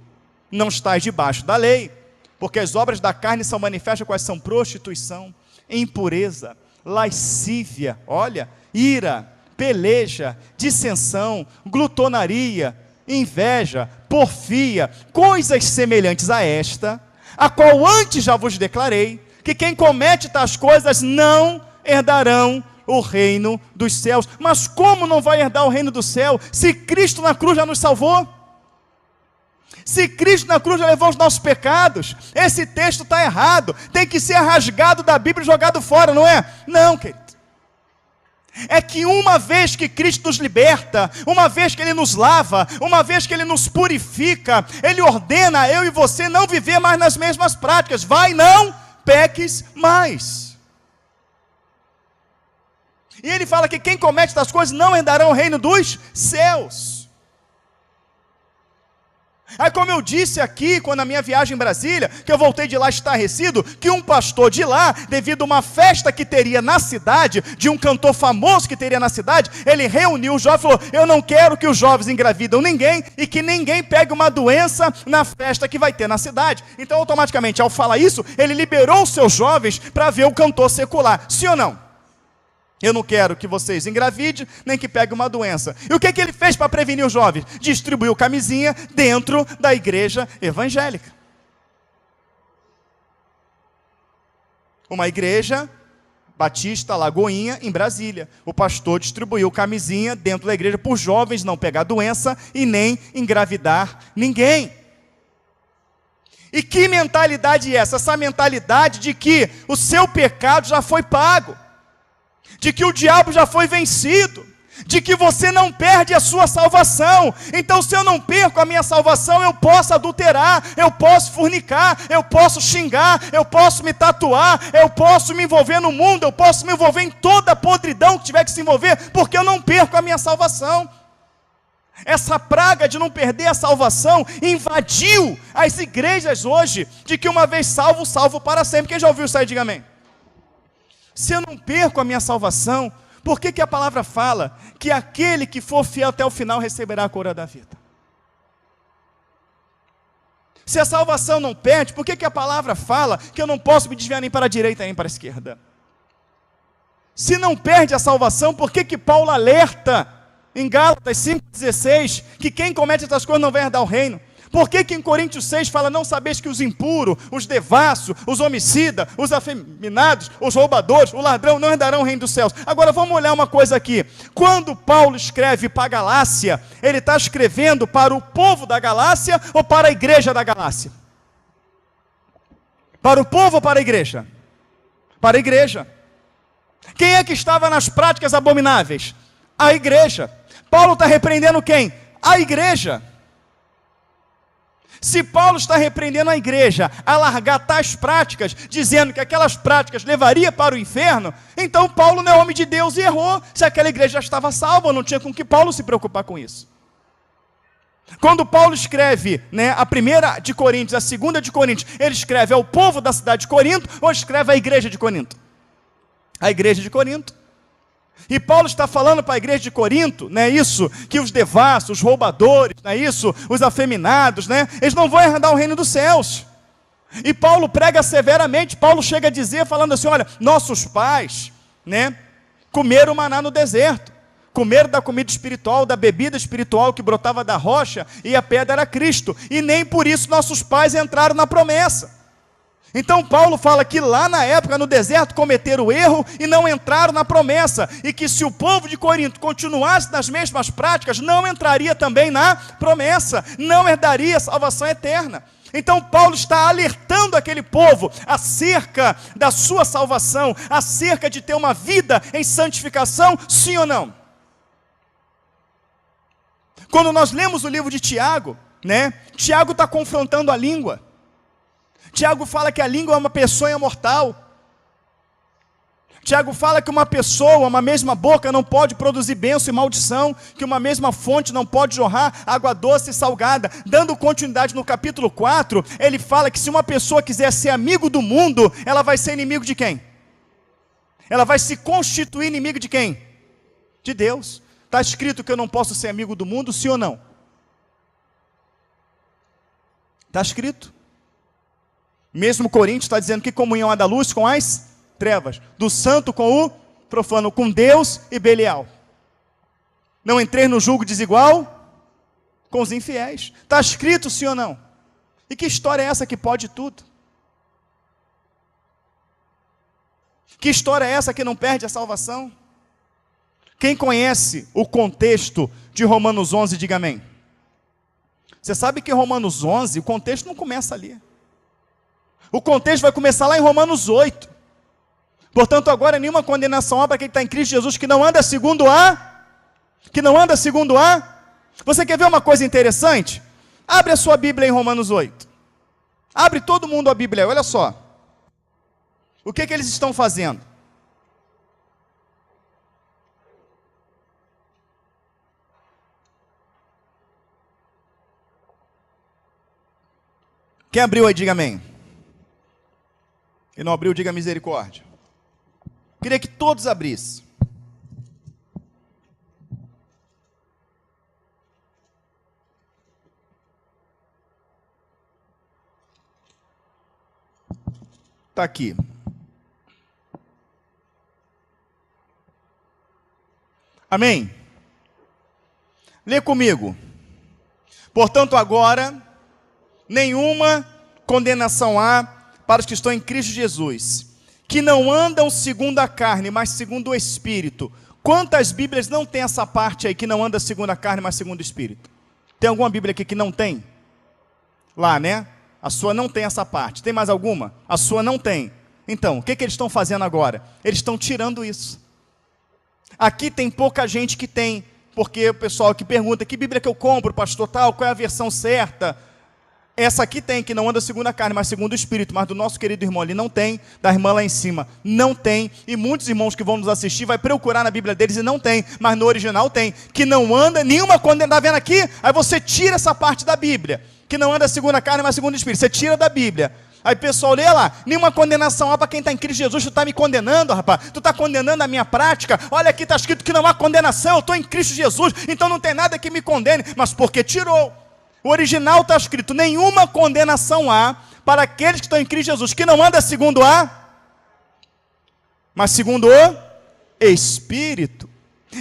não estás debaixo da lei. Porque as obras da carne são manifestas, quais são? Prostituição, impureza, lascívia, olha, ira, peleja, dissensão, glutonaria, inveja, porfia, coisas semelhantes a esta, a qual antes já vos declarei, que quem comete tais coisas não herdarão o reino dos céus. Mas como não vai herdar o reino do céu, se Cristo na cruz já nos salvou? Se Cristo na cruz já levou os nossos pecados? Esse texto está errado, tem que ser rasgado da Bíblia e jogado fora, não é? Não, querido. É que uma vez que Cristo nos liberta, uma vez que Ele nos lava, uma vez que Ele nos purifica, Ele ordena a eu e você não viver mais nas mesmas práticas. Vai, não peques mais. E Ele fala que quem comete essas coisas não herdarão o reino dos céus. Aí, como eu disse aqui, quando a minha viagem em Brasília, que eu voltei de lá estarrecido, que um pastor de lá, devido a uma festa que teria na cidade, de um cantor famoso que teria na cidade, ele reuniu os jovens e falou: eu não quero que os jovens engravidam ninguém, e que ninguém pegue uma doença na festa que vai ter na cidade. Então, automaticamente, ao falar isso, ele liberou os seus jovens para ver o cantor secular. Sim ou não? Eu não quero que vocês engravidem, nem que peguem uma doença. E o que ele fez para prevenir os jovens? Distribuiu camisinha dentro da igreja evangélica. Uma igreja batista, Lagoinha, em Brasília. O pastor distribuiu camisinha dentro da igreja para os jovens não pegar doença e nem engravidar ninguém. E que mentalidade é essa? Essa mentalidade de que o seu pecado já foi pago, de que o diabo já foi vencido, de que você não perde a sua salvação. Então, se eu não perco a minha salvação, eu posso adulterar, eu posso fornicar, eu posso xingar, eu posso me tatuar, eu posso me envolver no mundo, eu posso me envolver em toda a podridão que tiver que se envolver, porque eu não perco a minha salvação. Essa praga de não perder a salvação invadiu as igrejas hoje, de que uma vez salvo, salvo para sempre. Quem já ouviu isso aí, diga amém. Se eu não perco a minha salvação, por que a palavra fala que aquele que for fiel até o final receberá a coroa da vida? Se a salvação não perde, por que a palavra fala que eu não posso me desviar nem para a direita nem para a esquerda? Se não perde a salvação, por que Paulo alerta em Gálatas 5,16 que quem comete essas coisas não vai herdar o reino? Por que em Coríntios 6 fala, não sabeis que os impuros, os devassos, os homicidas, os afeminados, os roubadores, o ladrão não herdarão o reino dos céus? Agora vamos olhar uma coisa aqui. Quando Paulo escreve para a Galácia, ele está escrevendo para o povo da Galácia ou para a igreja da Galácia? Para o povo ou para a igreja? Para a igreja. Quem é que estava nas práticas abomináveis? A igreja. Paulo está repreendendo quem? A igreja. Se Paulo está repreendendo a igreja a largar tais práticas, dizendo que aquelas práticas levariam para o inferno, então Paulo não é homem de Deus e errou. Se aquela igreja já estava salva, não tinha com que Paulo se preocupar com isso. Quando Paulo escreve, a primeira de Coríntios, a segunda de Coríntios, ele escreve ao povo da cidade de Corinto, ou escreve à igreja de Corinto? A igreja de Corinto. E Paulo está falando para a igreja de Corinto, isso, que os devassos, os roubadores, isso, os afeminados, eles não vão herdar o reino dos céus. E Paulo prega severamente. Paulo chega a dizer, falando assim, olha, nossos pais, comeram maná no deserto, comeram da comida espiritual, da bebida espiritual que brotava da rocha, e a pedra era Cristo, e nem por isso nossos pais entraram na promessa. Então Paulo fala que lá na época, no deserto, cometeram o erro e não entraram na promessa, e que se o povo de Corinto continuasse nas mesmas práticas, não entraria também na promessa, não herdaria a salvação eterna. Então Paulo está alertando aquele povo acerca da sua salvação, acerca de ter uma vida em santificação, sim ou não? Quando nós lemos o livro de Tiago, Tiago está confrontando a língua. Tiago fala que a língua é uma peçonha mortal. Tiago fala que uma pessoa, uma mesma boca não pode produzir bênção e maldição, que uma mesma fonte não pode jorrar água doce e salgada. Dando continuidade no capítulo 4, ele fala que se uma pessoa quiser ser amigo do mundo, ela vai ser inimigo de quem? Ela vai se constituir inimigo de quem? De Deus. Está escrito que eu não posso ser amigo do mundo, sim ou não? Está escrito. Mesmo Coríntios está dizendo que comunhão há da luz com as trevas, do santo com o profano, com Deus e Belial. Não entrei no julgo desigual com os infiéis. Está escrito, sim ou não? E que história é essa que pode tudo? Que história é essa que não perde a salvação? Quem conhece o contexto de Romanos 11, diga amém. Você sabe que Romanos 11, o contexto não começa ali. O contexto vai começar lá em Romanos 8. Portanto, agora nenhuma condenação há para quem está em Cristo Jesus, que não anda segundo a... Você quer ver uma coisa interessante? Abre a sua Bíblia em Romanos 8. Abre todo mundo a Bíblia, olha só. O que eles estão fazendo? Quem abriu aí, diga amém. Quem não abriu, diga misericórdia. Queria que todos abrissem. Está aqui. Amém? Lê comigo. Portanto, agora, nenhuma condenação há para os que estão em Cristo Jesus, que não andam segundo a carne, mas segundo o Espírito. Quantas Bíblias não tem essa parte aí, que não anda segundo a carne, mas segundo o Espírito? Tem alguma Bíblia aqui que não tem? Lá, A sua não tem essa parte. Tem mais alguma? A sua não tem. Então, o que eles estão fazendo agora? Eles estão tirando isso. Aqui tem pouca gente que tem, porque o pessoal que pergunta, que Bíblia que eu compro, pastor tal, qual é a versão certa? Essa aqui tem, que não anda segundo a carne, mas segundo o Espírito, mas do nosso querido irmão ali não tem, da irmã lá em cima não tem, e muitos irmãos que vão nos assistir, vai procurar na Bíblia deles e não tem, mas no original tem, que não anda nenhuma condenação, está vendo aqui? Aí você tira essa parte da Bíblia, que não anda segundo a carne, mas segundo o Espírito, você tira da Bíblia. Aí o pessoal lê lá, nenhuma condenação há para quem está em Cristo Jesus. Tu está me condenando, rapaz, tu está condenando a minha prática. Olha aqui, está escrito que não há condenação, eu estou em Cristo Jesus, então não tem nada que me condene, mas porque tirou. O original está escrito, nenhuma condenação há para aqueles que estão em Cristo Jesus, que não anda segundo mas segundo o Espírito.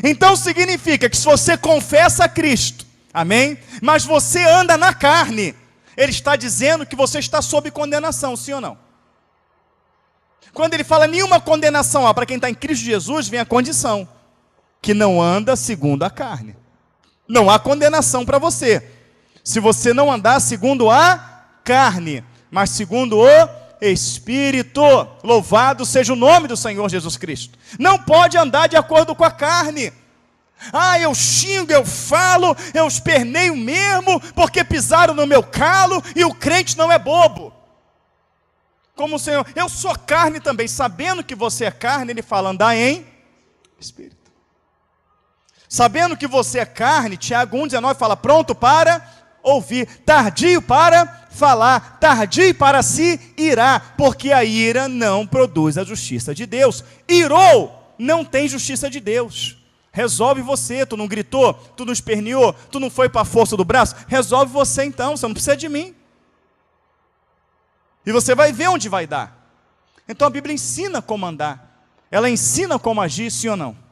Então significa que se você confessa a Cristo, amém? Mas você anda na carne, ele está dizendo que você está sob condenação, sim ou não? Quando ele fala nenhuma condenação há para quem está em Cristo Jesus, vem a condição, que não anda segundo a carne. Não há condenação para você, se você não andar segundo a carne, mas segundo o Espírito. Louvado seja o nome do Senhor Jesus Cristo. Não pode andar de acordo com a carne. Eu xingo, eu falo, eu esperneio mesmo, porque pisaram no meu calo, e o crente não é bobo. Como o Senhor, eu sou carne também, sabendo que você é carne, ele fala, andar em Espírito. Sabendo que você é carne, Tiago 1,19 fala, pronto para ouvir, tardio para falar, tardio para se irar, porque a ira não produz a justiça de Deus. Irou, não tem justiça de Deus. Resolve você, tu não gritou, tu não esperneou, tu não foi para a força do braço, resolve você então, você não precisa de mim. E você vai ver onde vai dar. Então a Bíblia ensina como andar, ela ensina como agir, sim ou não?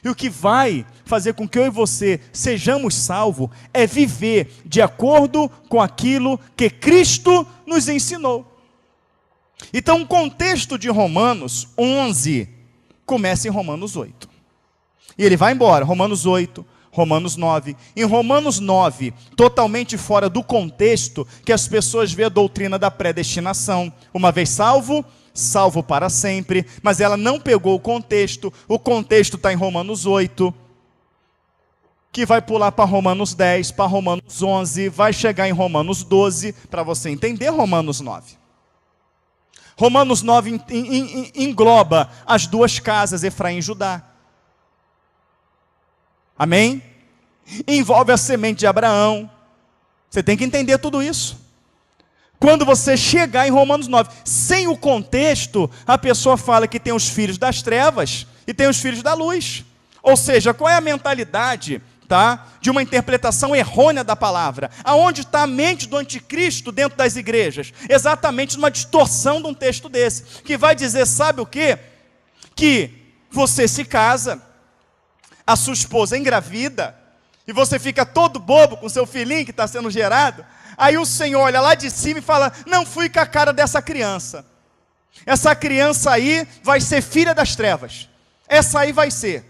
E o que vai fazer com que eu e você sejamos salvos é viver de acordo com aquilo que Cristo nos ensinou. Então o contexto de Romanos 11 começa em Romanos 8. E ele vai embora, Romanos 8, Romanos 9. Em Romanos 9, totalmente fora do contexto, que as pessoas vêem a doutrina da predestinação. Uma vez salvo, salvo para sempre. Mas ela não pegou o contexto está em Romanos 8, que vai pular para Romanos 10, para Romanos 11, vai chegar em Romanos 12, para você entender Romanos 9. Romanos 9 engloba as duas casas, Efraim e Judá. Amém? Envolve a semente de Abraão. Você tem que entender tudo isso. Quando você chegar em Romanos 9, sem o contexto, a pessoa fala que tem os filhos das trevas e tem os filhos da luz. Ou seja, qual é a mentalidade, de uma interpretação errônea da palavra? Aonde está a mente do anticristo dentro das igrejas? Exatamente numa distorção de um texto desse, que vai dizer, sabe o quê? Que você se casa, a sua esposa engravida, e você fica todo bobo com seu filhinho que está sendo gerado, aí o Senhor olha lá de cima e fala, não fui com a cara dessa criança. Essa criança aí vai ser filha das trevas. Essa aí vai ser.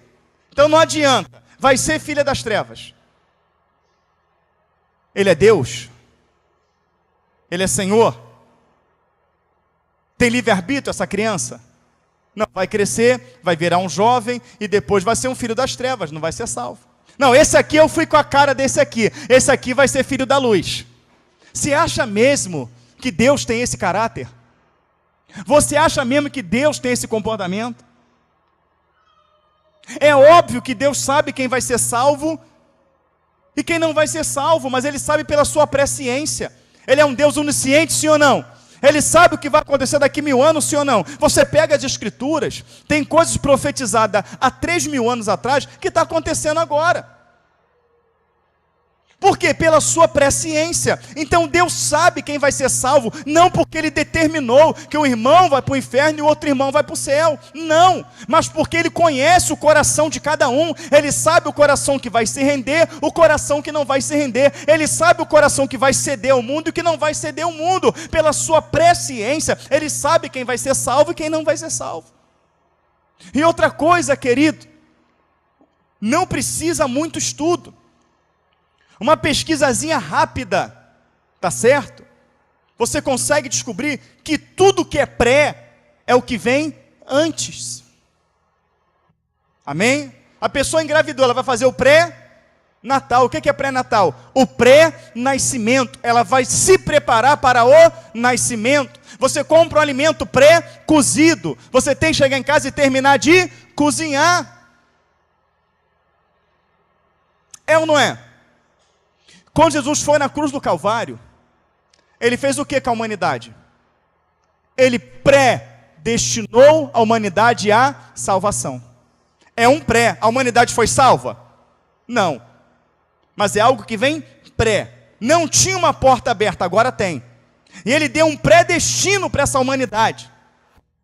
Então não adianta, vai ser filha das trevas. Ele é Deus? Ele é Senhor? Tem livre-arbítrio essa criança? Não, vai crescer, vai virar um jovem e depois vai ser um filho das trevas, não vai ser salvo. Não, esse aqui eu fui com a cara desse aqui, esse aqui vai ser filho da luz. Você acha mesmo que Deus tem esse caráter? Você acha mesmo que Deus tem esse comportamento? É óbvio que Deus sabe quem vai ser salvo e quem não vai ser salvo, mas Ele sabe pela sua presciência. Ele é um Deus onisciente, sim ou não? Ele sabe o que vai acontecer daqui 1000 anos, sim ou não? Você pega as escrituras, tem coisas profetizadas há 3000 anos atrás, que está acontecendo agora. Por quê? Pela sua presciência. Então Deus sabe quem vai ser salvo, não porque Ele determinou que um irmão vai para o inferno e o outro irmão vai para o céu. Não, mas porque Ele conhece o coração de cada um. Ele sabe o coração que vai se render, o coração que não vai se render. Ele sabe o coração que vai ceder ao mundo e que não vai ceder ao mundo. Pela sua presciência, Ele sabe quem vai ser salvo e quem não vai ser salvo. E outra coisa, querido, não precisa muito estudo. Uma pesquisazinha rápida, tá certo? Você consegue descobrir que tudo que é pré é o que vem antes. Amém? A pessoa engravidou, ela vai fazer o pré-natal. O que é pré-natal? O pré-nascimento. Ela vai se preparar para o nascimento. Você compra um alimento pré-cozido. Você tem que chegar em casa e terminar de cozinhar. É ou não é? Quando Jesus foi na cruz do Calvário, ele fez o que com a humanidade? Ele predestinou a humanidade à salvação. É um pré. A humanidade foi salva? Não. Mas é algo que vem pré. Não tinha uma porta aberta, agora tem. E ele deu um predestino para essa humanidade.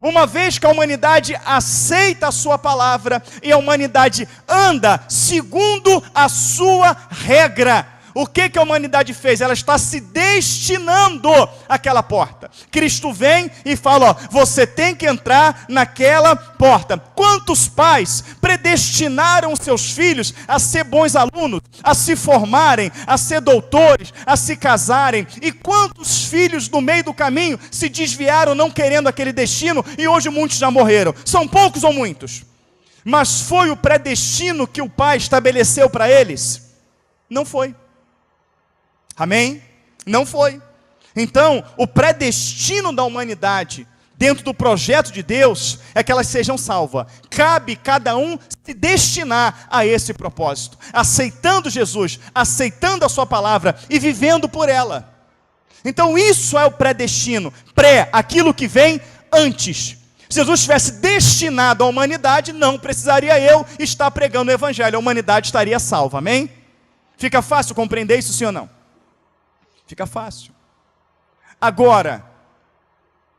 Uma vez que a humanidade aceita a sua palavra e a humanidade anda segundo a sua regra, o que a humanidade fez? Ela está se destinando àquela porta. Cristo vem e fala, ó, você tem que entrar naquela porta. Quantos pais predestinaram seus filhos a ser bons alunos, a se formarem, a ser doutores, a se casarem? E quantos filhos no meio do caminho se desviaram não querendo aquele destino e hoje muitos já morreram? São poucos ou muitos? Mas foi o predestino que o pai estabeleceu para eles? Não foi. Amém? Não foi. Então, o predestino da humanidade, dentro do projeto de Deus, é que elas sejam salvas. Cabe cada um se destinar a esse propósito, aceitando Jesus, aceitando a sua palavra e vivendo por ela. Então, isso é o predestino. Aquilo que vem antes. Se Jesus tivesse destinado a humanidade, não precisaria eu estar pregando o evangelho, a humanidade estaria salva. Amém? Fica fácil compreender isso, sim ou não? Fica fácil. Agora,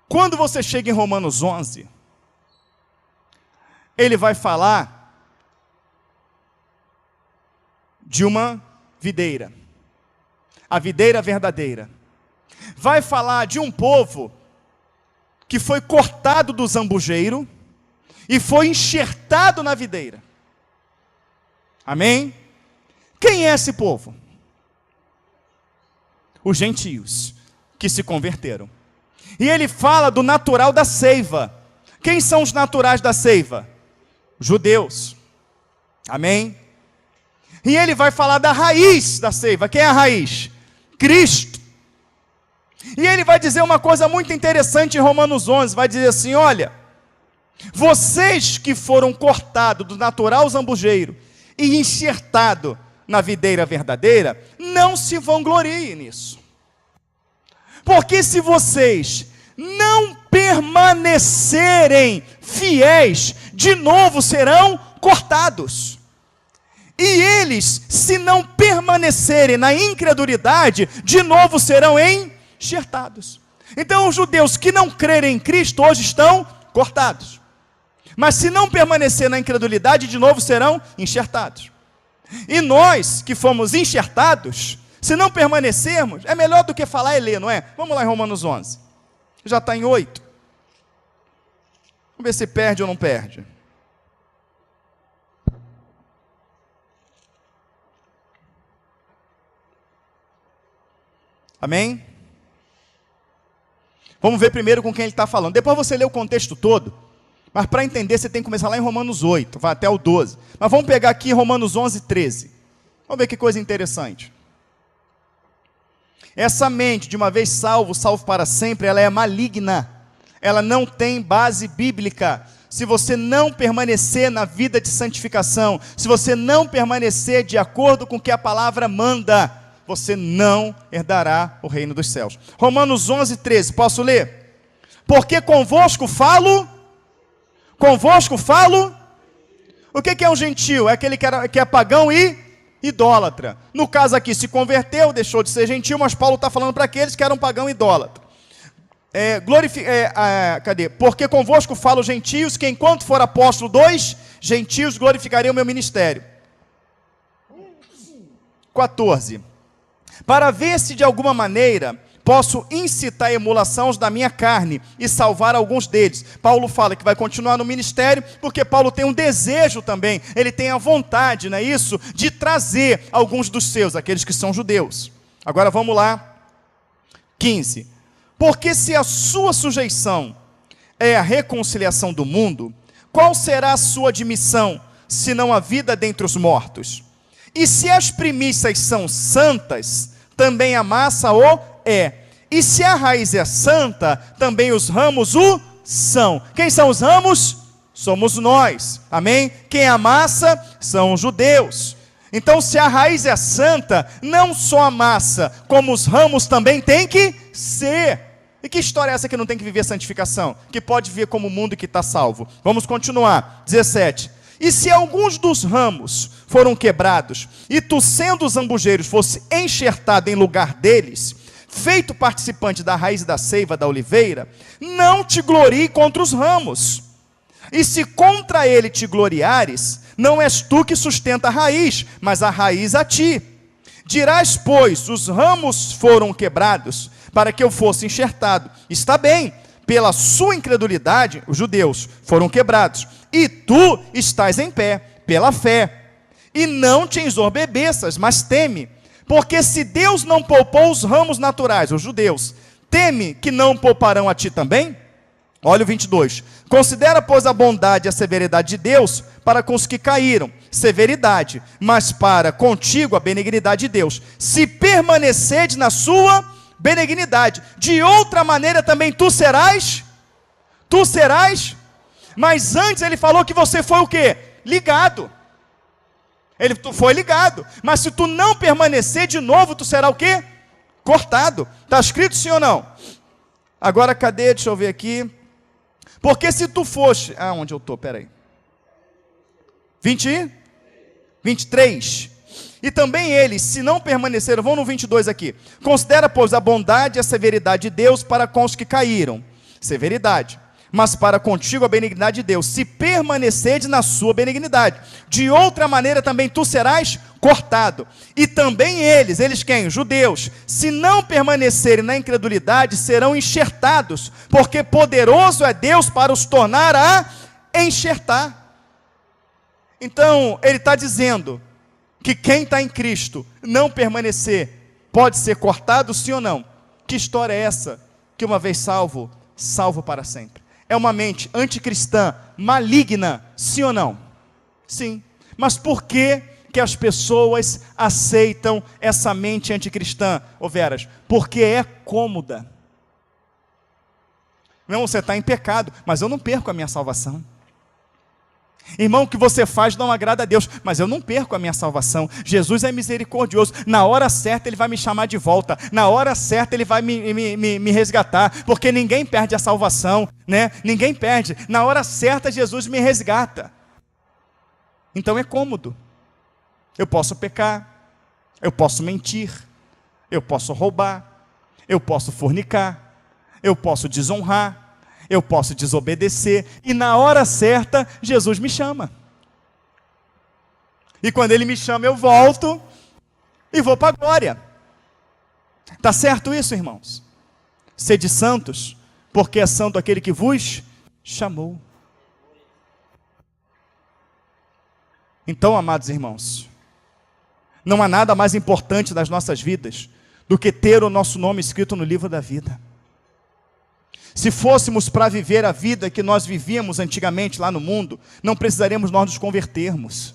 quando você chega em Romanos 11, ele vai falar de uma videira. A videira verdadeira. Vai falar de um povo que foi cortado do zambujeiro e foi enxertado na videira. Amém? Quem é esse povo? Os gentios que se converteram. E ele fala do natural da seiva. Quem são os naturais da seiva? Os judeus. Amém? E ele vai falar da raiz da seiva. Quem é a raiz? Cristo. E ele vai dizer uma coisa muito interessante em Romanos 11. Vai dizer assim, olha, vocês que foram cortados do natural zambujeiro e enxertados na videira verdadeira, não se vangloriem nisso. Porque se vocês não permanecerem fiéis, de novo serão cortados. E eles, se não permanecerem na incredulidade, de novo serão enxertados. Então os judeus que não crerem em Cristo hoje estão cortados. Mas se não permanecer na incredulidade, de novo serão enxertados. E nós que fomos enxertados, se não permanecermos, é melhor do que falar e ler, não é? Vamos lá em Romanos 11. Já está em 8. Vamos ver se perde ou não perde. Amém? Vamos ver primeiro com quem ele está falando. Depois você lê o contexto todo. Mas para entender, você tem que começar lá em Romanos 8, vai até o 12. Mas vamos pegar aqui Romanos 11, 13. Vamos ver que coisa interessante. Essa mente, de uma vez salvo para sempre, ela é maligna. Ela não tem base bíblica. Se você não permanecer na vida de santificação, se você não permanecer de acordo com o que a palavra manda, você não herdará o reino dos céus. Romanos 11, 13, posso ler? Porque convosco falo... O que é um gentio? É aquele que é pagão e idólatra. No caso aqui, se converteu, deixou de ser gentio, mas Paulo está falando para aqueles que eram pagão e idólatra. Porque convosco falo gentios, que enquanto for apóstolo dos gentios, glorificarei o meu ministério. 14. Para ver se de alguma maneira posso incitar emulações da minha carne e salvar alguns deles. Paulo fala que vai continuar no ministério, porque Paulo tem um desejo também, ele tem a vontade, não é isso? De trazer alguns dos seus, aqueles que são judeus. Agora vamos lá, 15. Porque se a sua sujeição é a reconciliação do mundo, qual será a sua admissão, senão a vida dentre os mortos? E se as primícias são santas, também a massa o é. E se a raiz é santa, também os ramos o são. Quem são os ramos? Somos nós, amém? Quem é a massa? São os judeus. Então, se a raiz é santa, não só a massa, como os ramos também tem que ser. E que história é essa que não tem que viver santificação? Que pode vir como mundo que está salvo? Vamos continuar, 17. E se alguns dos ramos foram quebrados, e tu sendo os zambujeiros fosse enxertado em lugar deles, feito participante da raiz da seiva da oliveira, não te glorie contra os ramos. E se contra ele te gloriares, não és tu que sustenta a raiz, mas a raiz a ti. Dirás, pois, os ramos foram quebrados, para que eu fosse enxertado. Está bem, pela sua incredulidade, os judeus foram quebrados, e tu estás em pé, pela fé. E não te ensorbebeças, mas teme, porque se Deus não poupou os ramos naturais, os judeus, teme que não pouparão a ti também? Olha o 22. Considera, pois, a bondade e a severidade de Deus para com os que caíram. Severidade, mas para contigo a benignidade de Deus. Se permaneceres na sua benignidade, de outra maneira também tu serás. Mas antes ele falou que você foi o quê? Ligado. Tu foi ligado. Mas se tu não permanecer de novo, tu será o quê? Cortado. Está escrito sim ou não? Agora cadê? Deixa eu ver aqui. Porque se tu foste... onde eu estou? Peraí. 23. E também eles, se não permaneceram... Vão no 22 aqui. Considera, pois, a bondade e a severidade de Deus para com os que caíram. Severidade. Mas para contigo a benignidade de Deus. Se permaneceres na sua benignidade. De outra maneira também tu serás cortado. E também eles quem? Judeus, se não permanecerem na incredulidade, serão enxertados, porque poderoso é Deus para os tornar a enxertar. Então, ele está dizendo que quem está em Cristo, não permanecer, pode ser cortado, sim ou não? Que história é essa? Que uma vez salvo, salvo para sempre. É uma mente anticristã, maligna, sim ou não? Sim. Mas por que as pessoas aceitam essa mente anticristã, Veras? Porque é cômoda. Não, você está em pecado, mas eu não perco a minha salvação. Irmão, o que você faz não agrada a Deus, mas eu não perco a minha salvação. Jesus é misericordioso, na hora certa Ele vai me chamar de volta, na hora certa Ele vai me resgatar, porque ninguém perde a salvação, né? Ninguém perde, na hora certa Jesus me resgata. Então é cômodo. Eu posso pecar, eu posso mentir, eu posso roubar, eu posso fornicar, eu posso desonrar, eu posso desobedecer, e na hora certa, Jesus me chama. E quando Ele me chama, eu volto e vou para a glória. Está certo isso, irmãos? Sede santos, porque é santo aquele que vos chamou. Então, amados irmãos, não há nada mais importante nas nossas vidas do que ter o nosso nome escrito no livro da vida. Se fôssemos para viver a vida que nós vivíamos antigamente lá no mundo, não precisaríamos nós nos convertermos.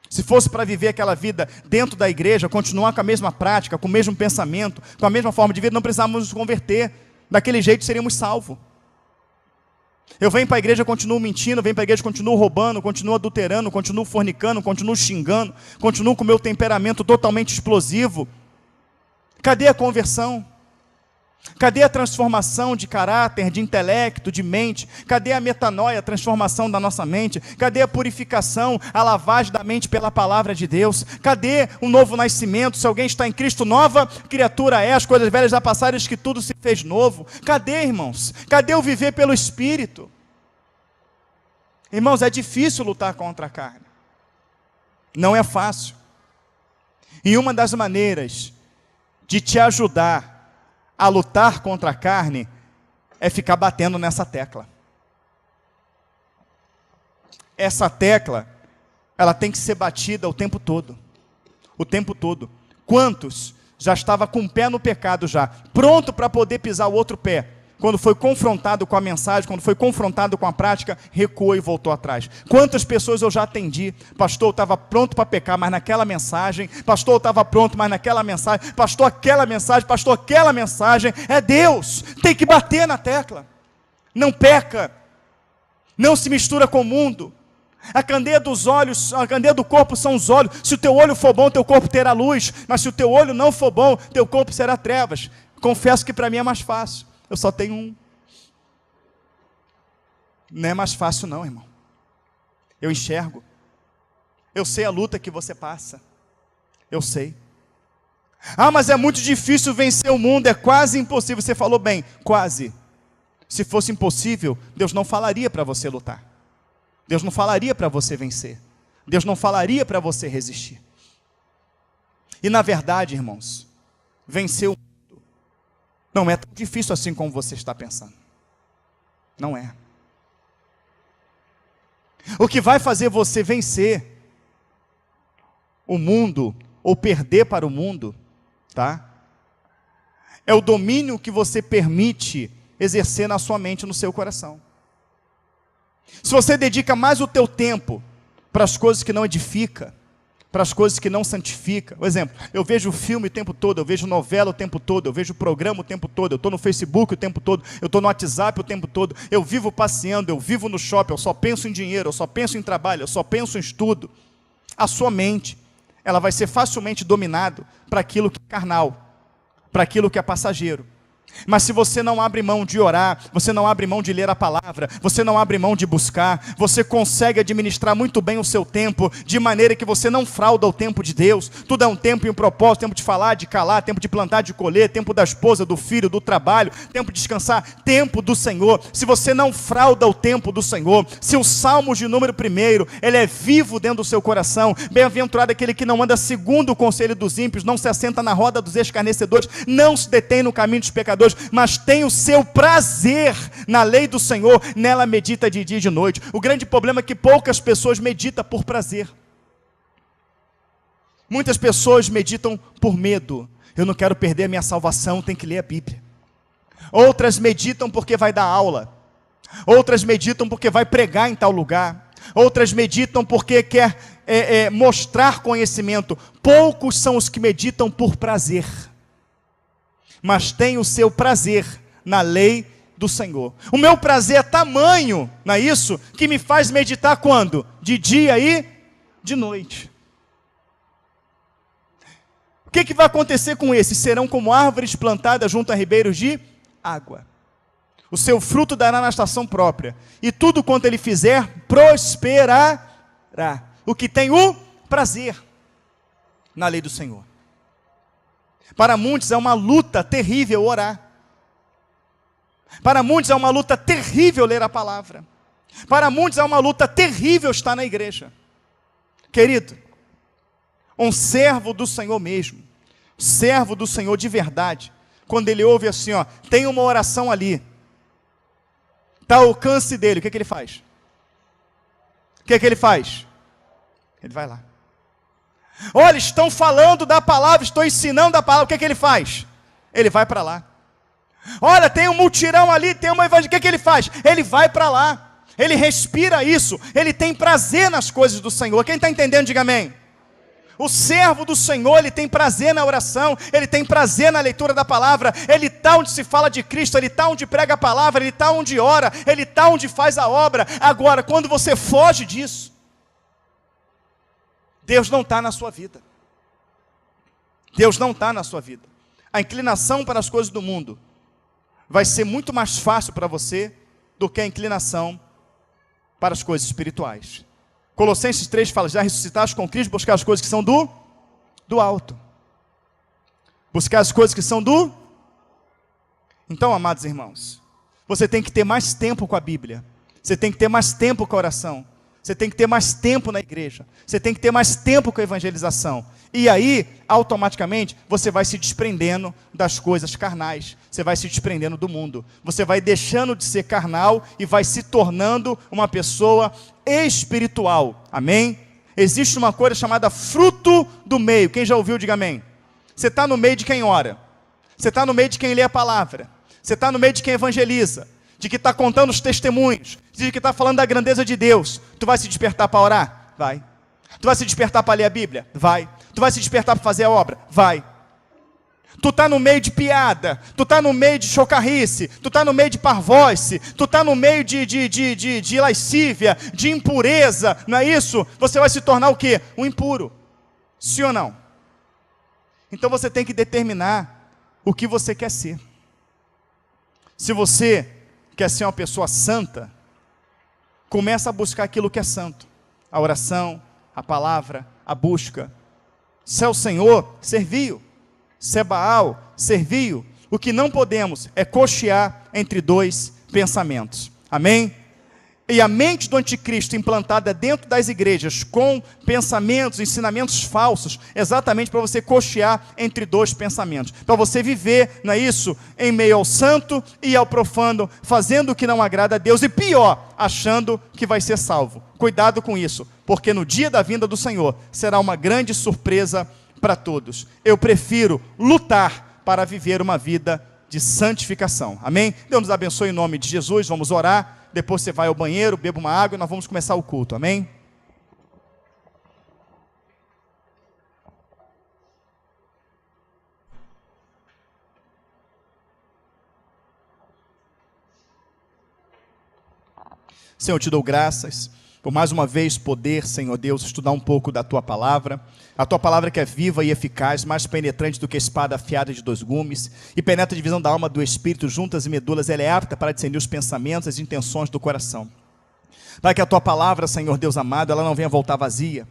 Se fosse para viver aquela vida dentro da igreja, continuar com a mesma prática, com o mesmo pensamento, com a mesma forma de vida, não precisávamos nos converter. Daquele jeito seríamos salvos. Eu venho para a igreja, continuo mentindo, venho para a igreja, continuo roubando, continuo adulterando, continuo fornicando, continuo xingando, continuo com o meu temperamento totalmente explosivo. Cadê a conversão? Cadê a transformação de caráter, de intelecto, de mente? Cadê a metanoia, a transformação da nossa mente? Cadê a purificação, a lavagem da mente pela palavra de Deus? Cadê o novo nascimento? Se alguém está em Cristo, nova criatura é, as coisas velhas já passaram, que tudo se fez novo. Cadê, irmãos? Cadê o viver pelo Espírito? Irmãos, é difícil lutar contra a carne. Não é fácil. E uma das maneiras de te ajudar a lutar contra a carne é ficar batendo nessa tecla. Essa tecla, ela tem que ser batida o tempo todo. O tempo todo. Quantos já estava com o pé no pecado já, pronto para poder pisar o outro pé, quando foi confrontado com a mensagem, quando foi confrontado com a prática, recuou e voltou atrás. Quantas pessoas eu já atendi? Pastor, eu estava pronto para pecar, mas naquela mensagem. Pastor, eu estava pronto, mas naquela mensagem. Pastor, aquela mensagem. Pastor, aquela mensagem. É Deus. Tem que bater na tecla. Não peca. Não se mistura com o mundo. A candeia dos olhos, a candeia do corpo são os olhos. Se o teu olho for bom, teu corpo terá luz. Mas se o teu olho não for bom, teu corpo será trevas. Confesso que para mim é mais fácil. Eu só tenho um. Não é mais fácil não, irmão. Eu enxergo. Eu sei a luta que você passa. Eu sei. Ah, mas é muito difícil vencer o mundo. É quase impossível. Você falou bem, quase. Se fosse impossível, Deus não falaria para você lutar. Deus não falaria para você vencer. Deus não falaria para você resistir. E na verdade, irmãos, vencer o mundo não é tão difícil assim como você está pensando. Não é. O que vai fazer você vencer o mundo, ou perder para o mundo, tá? É o domínio que você permite exercer na sua mente, no seu coração. Se você dedica mais o teu tempo para as coisas que não edificam, para as coisas que não santificam. Por exemplo, eu vejo filme o tempo todo, eu vejo novela o tempo todo, eu vejo programa o tempo todo, eu estou no Facebook o tempo todo, eu estou no WhatsApp o tempo todo, eu vivo passeando, eu vivo no shopping, eu só penso em dinheiro, eu só penso em trabalho, eu só penso em estudo. A sua mente, ela vai ser facilmente dominada para aquilo que é carnal, para aquilo que é passageiro. Mas se você não abre mão de orar, você não abre mão de ler a palavra, você não abre mão de buscar, você consegue administrar muito bem o seu tempo, de maneira que você não frauda o tempo de Deus. Tudo é um tempo e um propósito, tempo de falar, de calar, tempo de plantar, de colher, tempo da esposa, do filho, do trabalho, tempo de descansar, tempo do Senhor. Se você não frauda o tempo do Senhor, se o Salmo de número 1, ele é vivo dentro do seu coração, bem-aventurado aquele que não anda segundo o conselho dos ímpios, não se assenta na roda dos escarnecedores, não se detém no caminho dos pecadores, mas tem o seu prazer na lei do Senhor, nela medita de dia e de noite. O grande problema é que poucas pessoas meditam por prazer. Muitas pessoas meditam por medo. Eu não quero perder a minha salvação, tenho que ler a Bíblia. Outras meditam porque vai dar aula. Outras meditam porque vai pregar em tal lugar. Outras meditam porque quer mostrar conhecimento. Poucos são os que meditam por prazer, mas tem o seu prazer na lei do Senhor. O meu prazer é tamanho, não é isso? Que me faz meditar quando? De dia e de noite. O que vai acontecer com esses? Serão como árvores plantadas junto a ribeiros de água. O seu fruto dará na estação própria, e tudo quanto ele fizer, prosperará. O que tem o prazer na lei do Senhor. Para muitos é uma luta terrível orar. Para muitos é uma luta terrível ler a palavra. Para muitos é uma luta terrível estar na igreja. Querido, um servo do Senhor mesmo, servo do Senhor de verdade, quando ele ouve assim, ó, tem uma oração ali, está ao alcance dele, o que ele faz? O que ele faz? Ele vai lá. Olha, estão falando da palavra, estou ensinando a palavra, o que ele faz? Ele vai para lá. Olha, tem um mutirão ali, tem uma evangelho, o que ele faz? Ele vai para lá, ele respira isso, ele tem prazer nas coisas do Senhor. Quem está entendendo, diga amém. O servo do Senhor, ele tem prazer na oração, ele tem prazer na leitura da palavra, ele está onde se fala de Cristo, ele está onde prega a palavra, ele está onde ora, ele está onde faz a obra. Agora, quando você foge disso, Deus não está na sua vida. Deus não está na sua vida. A inclinação para as coisas do mundo vai ser muito mais fácil para você do que a inclinação para as coisas espirituais. Colossenses 3 fala, já ressuscitaste com Cristo, buscar as coisas que são do alto. Buscar as coisas que são do... Então, amados irmãos, você tem que ter mais tempo com a Bíblia. Você tem que ter mais tempo com a oração. Você tem que ter mais tempo na igreja. Você tem que ter mais tempo com a evangelização. E aí, automaticamente, você vai se desprendendo das coisas carnais. Você vai se desprendendo do mundo. Você vai deixando de ser carnal e vai se tornando uma pessoa espiritual. Amém? Existe uma coisa chamada fruto do meio. Quem já ouviu, diga amém. Você está no meio de quem ora. Você está no meio de quem lê a palavra. Você está no meio de quem evangeliza, de que está contando os testemunhos, de que está falando da grandeza de Deus. Tu vai se despertar para orar? Vai. Tu vai se despertar para ler a Bíblia? Vai. Tu vai se despertar para fazer a obra? Vai. Tu está no meio de piada, tu está no meio de chocarrice, tu está no meio de parvoice, tu está no meio de lascívia, de impureza, não é isso? Você vai se tornar o quê? Um impuro. Sim ou não? Então você tem que determinar o que você quer ser. Se você quer ser uma pessoa santa, começa a buscar aquilo que é santo. A oração, a palavra, a busca. Se é o Senhor, serviu. Se é Baal, serviu. O que não podemos é cochear entre dois pensamentos. Amém? E a mente do anticristo implantada dentro das igrejas com pensamentos, ensinamentos falsos, exatamente para você cochear entre dois pensamentos. Para você viver, não é isso? Em meio ao santo e ao profano, fazendo o que não agrada a Deus e pior, achando que vai ser salvo. Cuidado com isso, porque no dia da vinda do Senhor será uma grande surpresa para todos. Eu prefiro lutar para viver uma vida de santificação. Amém? Deus nos abençoe em nome de Jesus. Vamos orar. Depois você vai ao banheiro, beba uma água e nós vamos começar o culto. Amém? Senhor, eu te dou graças por mais uma vez poder, Senhor Deus, estudar um pouco da Tua Palavra. A Tua Palavra que é viva e eficaz, mais penetrante do que espada afiada de 2 gumes, e penetra a divisão da alma do Espírito, juntas e medulas, ela é apta para discernir os pensamentos e as intenções do coração. Pai, que a Tua Palavra, Senhor Deus amado, ela não venha voltar vazia,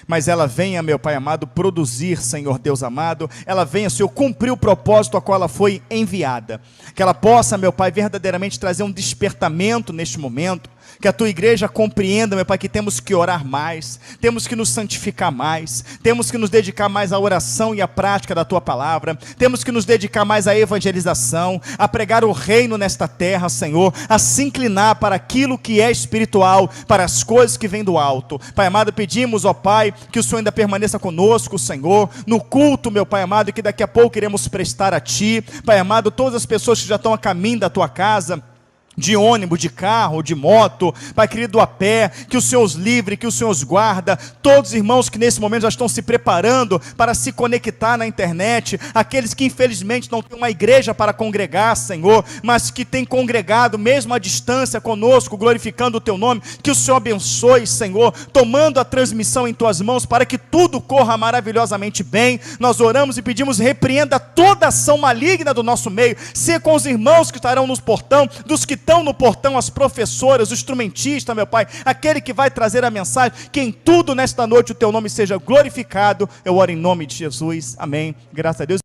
mas ela venha, meu Pai amado, produzir, Senhor Deus amado, ela venha, Senhor, cumprir o propósito a qual ela foi enviada, que ela possa, meu Pai, verdadeiramente trazer um despertamento neste momento, que a Tua igreja compreenda, meu Pai, que temos que orar mais, temos que nos santificar mais, temos que nos dedicar mais à oração e à prática da Tua Palavra, temos que nos dedicar mais à evangelização, a pregar o reino nesta terra, Senhor, a se inclinar para aquilo que é espiritual, para as coisas que vêm do alto. Pai amado, pedimos, ó Pai, que o Senhor ainda permaneça conosco, Senhor, no culto, meu Pai amado, que daqui a pouco iremos prestar a Ti. Pai amado, todas as pessoas que já estão a caminho da Tua casa, de ônibus, de carro, de moto, Pai querido, a pé, que o Senhor os livre, que o Senhor os guarda, todos os irmãos que nesse momento já estão se preparando para se conectar na internet, aqueles que infelizmente não têm uma igreja para congregar, Senhor, mas que têm congregado mesmo à distância conosco, glorificando o Teu nome, que o Senhor abençoe, Senhor, tomando a transmissão em Tuas mãos, para que tudo corra maravilhosamente bem. Nós oramos e pedimos, repreenda toda ação maligna do nosso meio, se com os irmãos que estarão no portão, dos que estão no portão, as professoras, o instrumentista, meu Pai, aquele que vai trazer a mensagem, que em tudo nesta noite o Teu nome seja glorificado. Eu oro em nome de Jesus, amém, graças a Deus.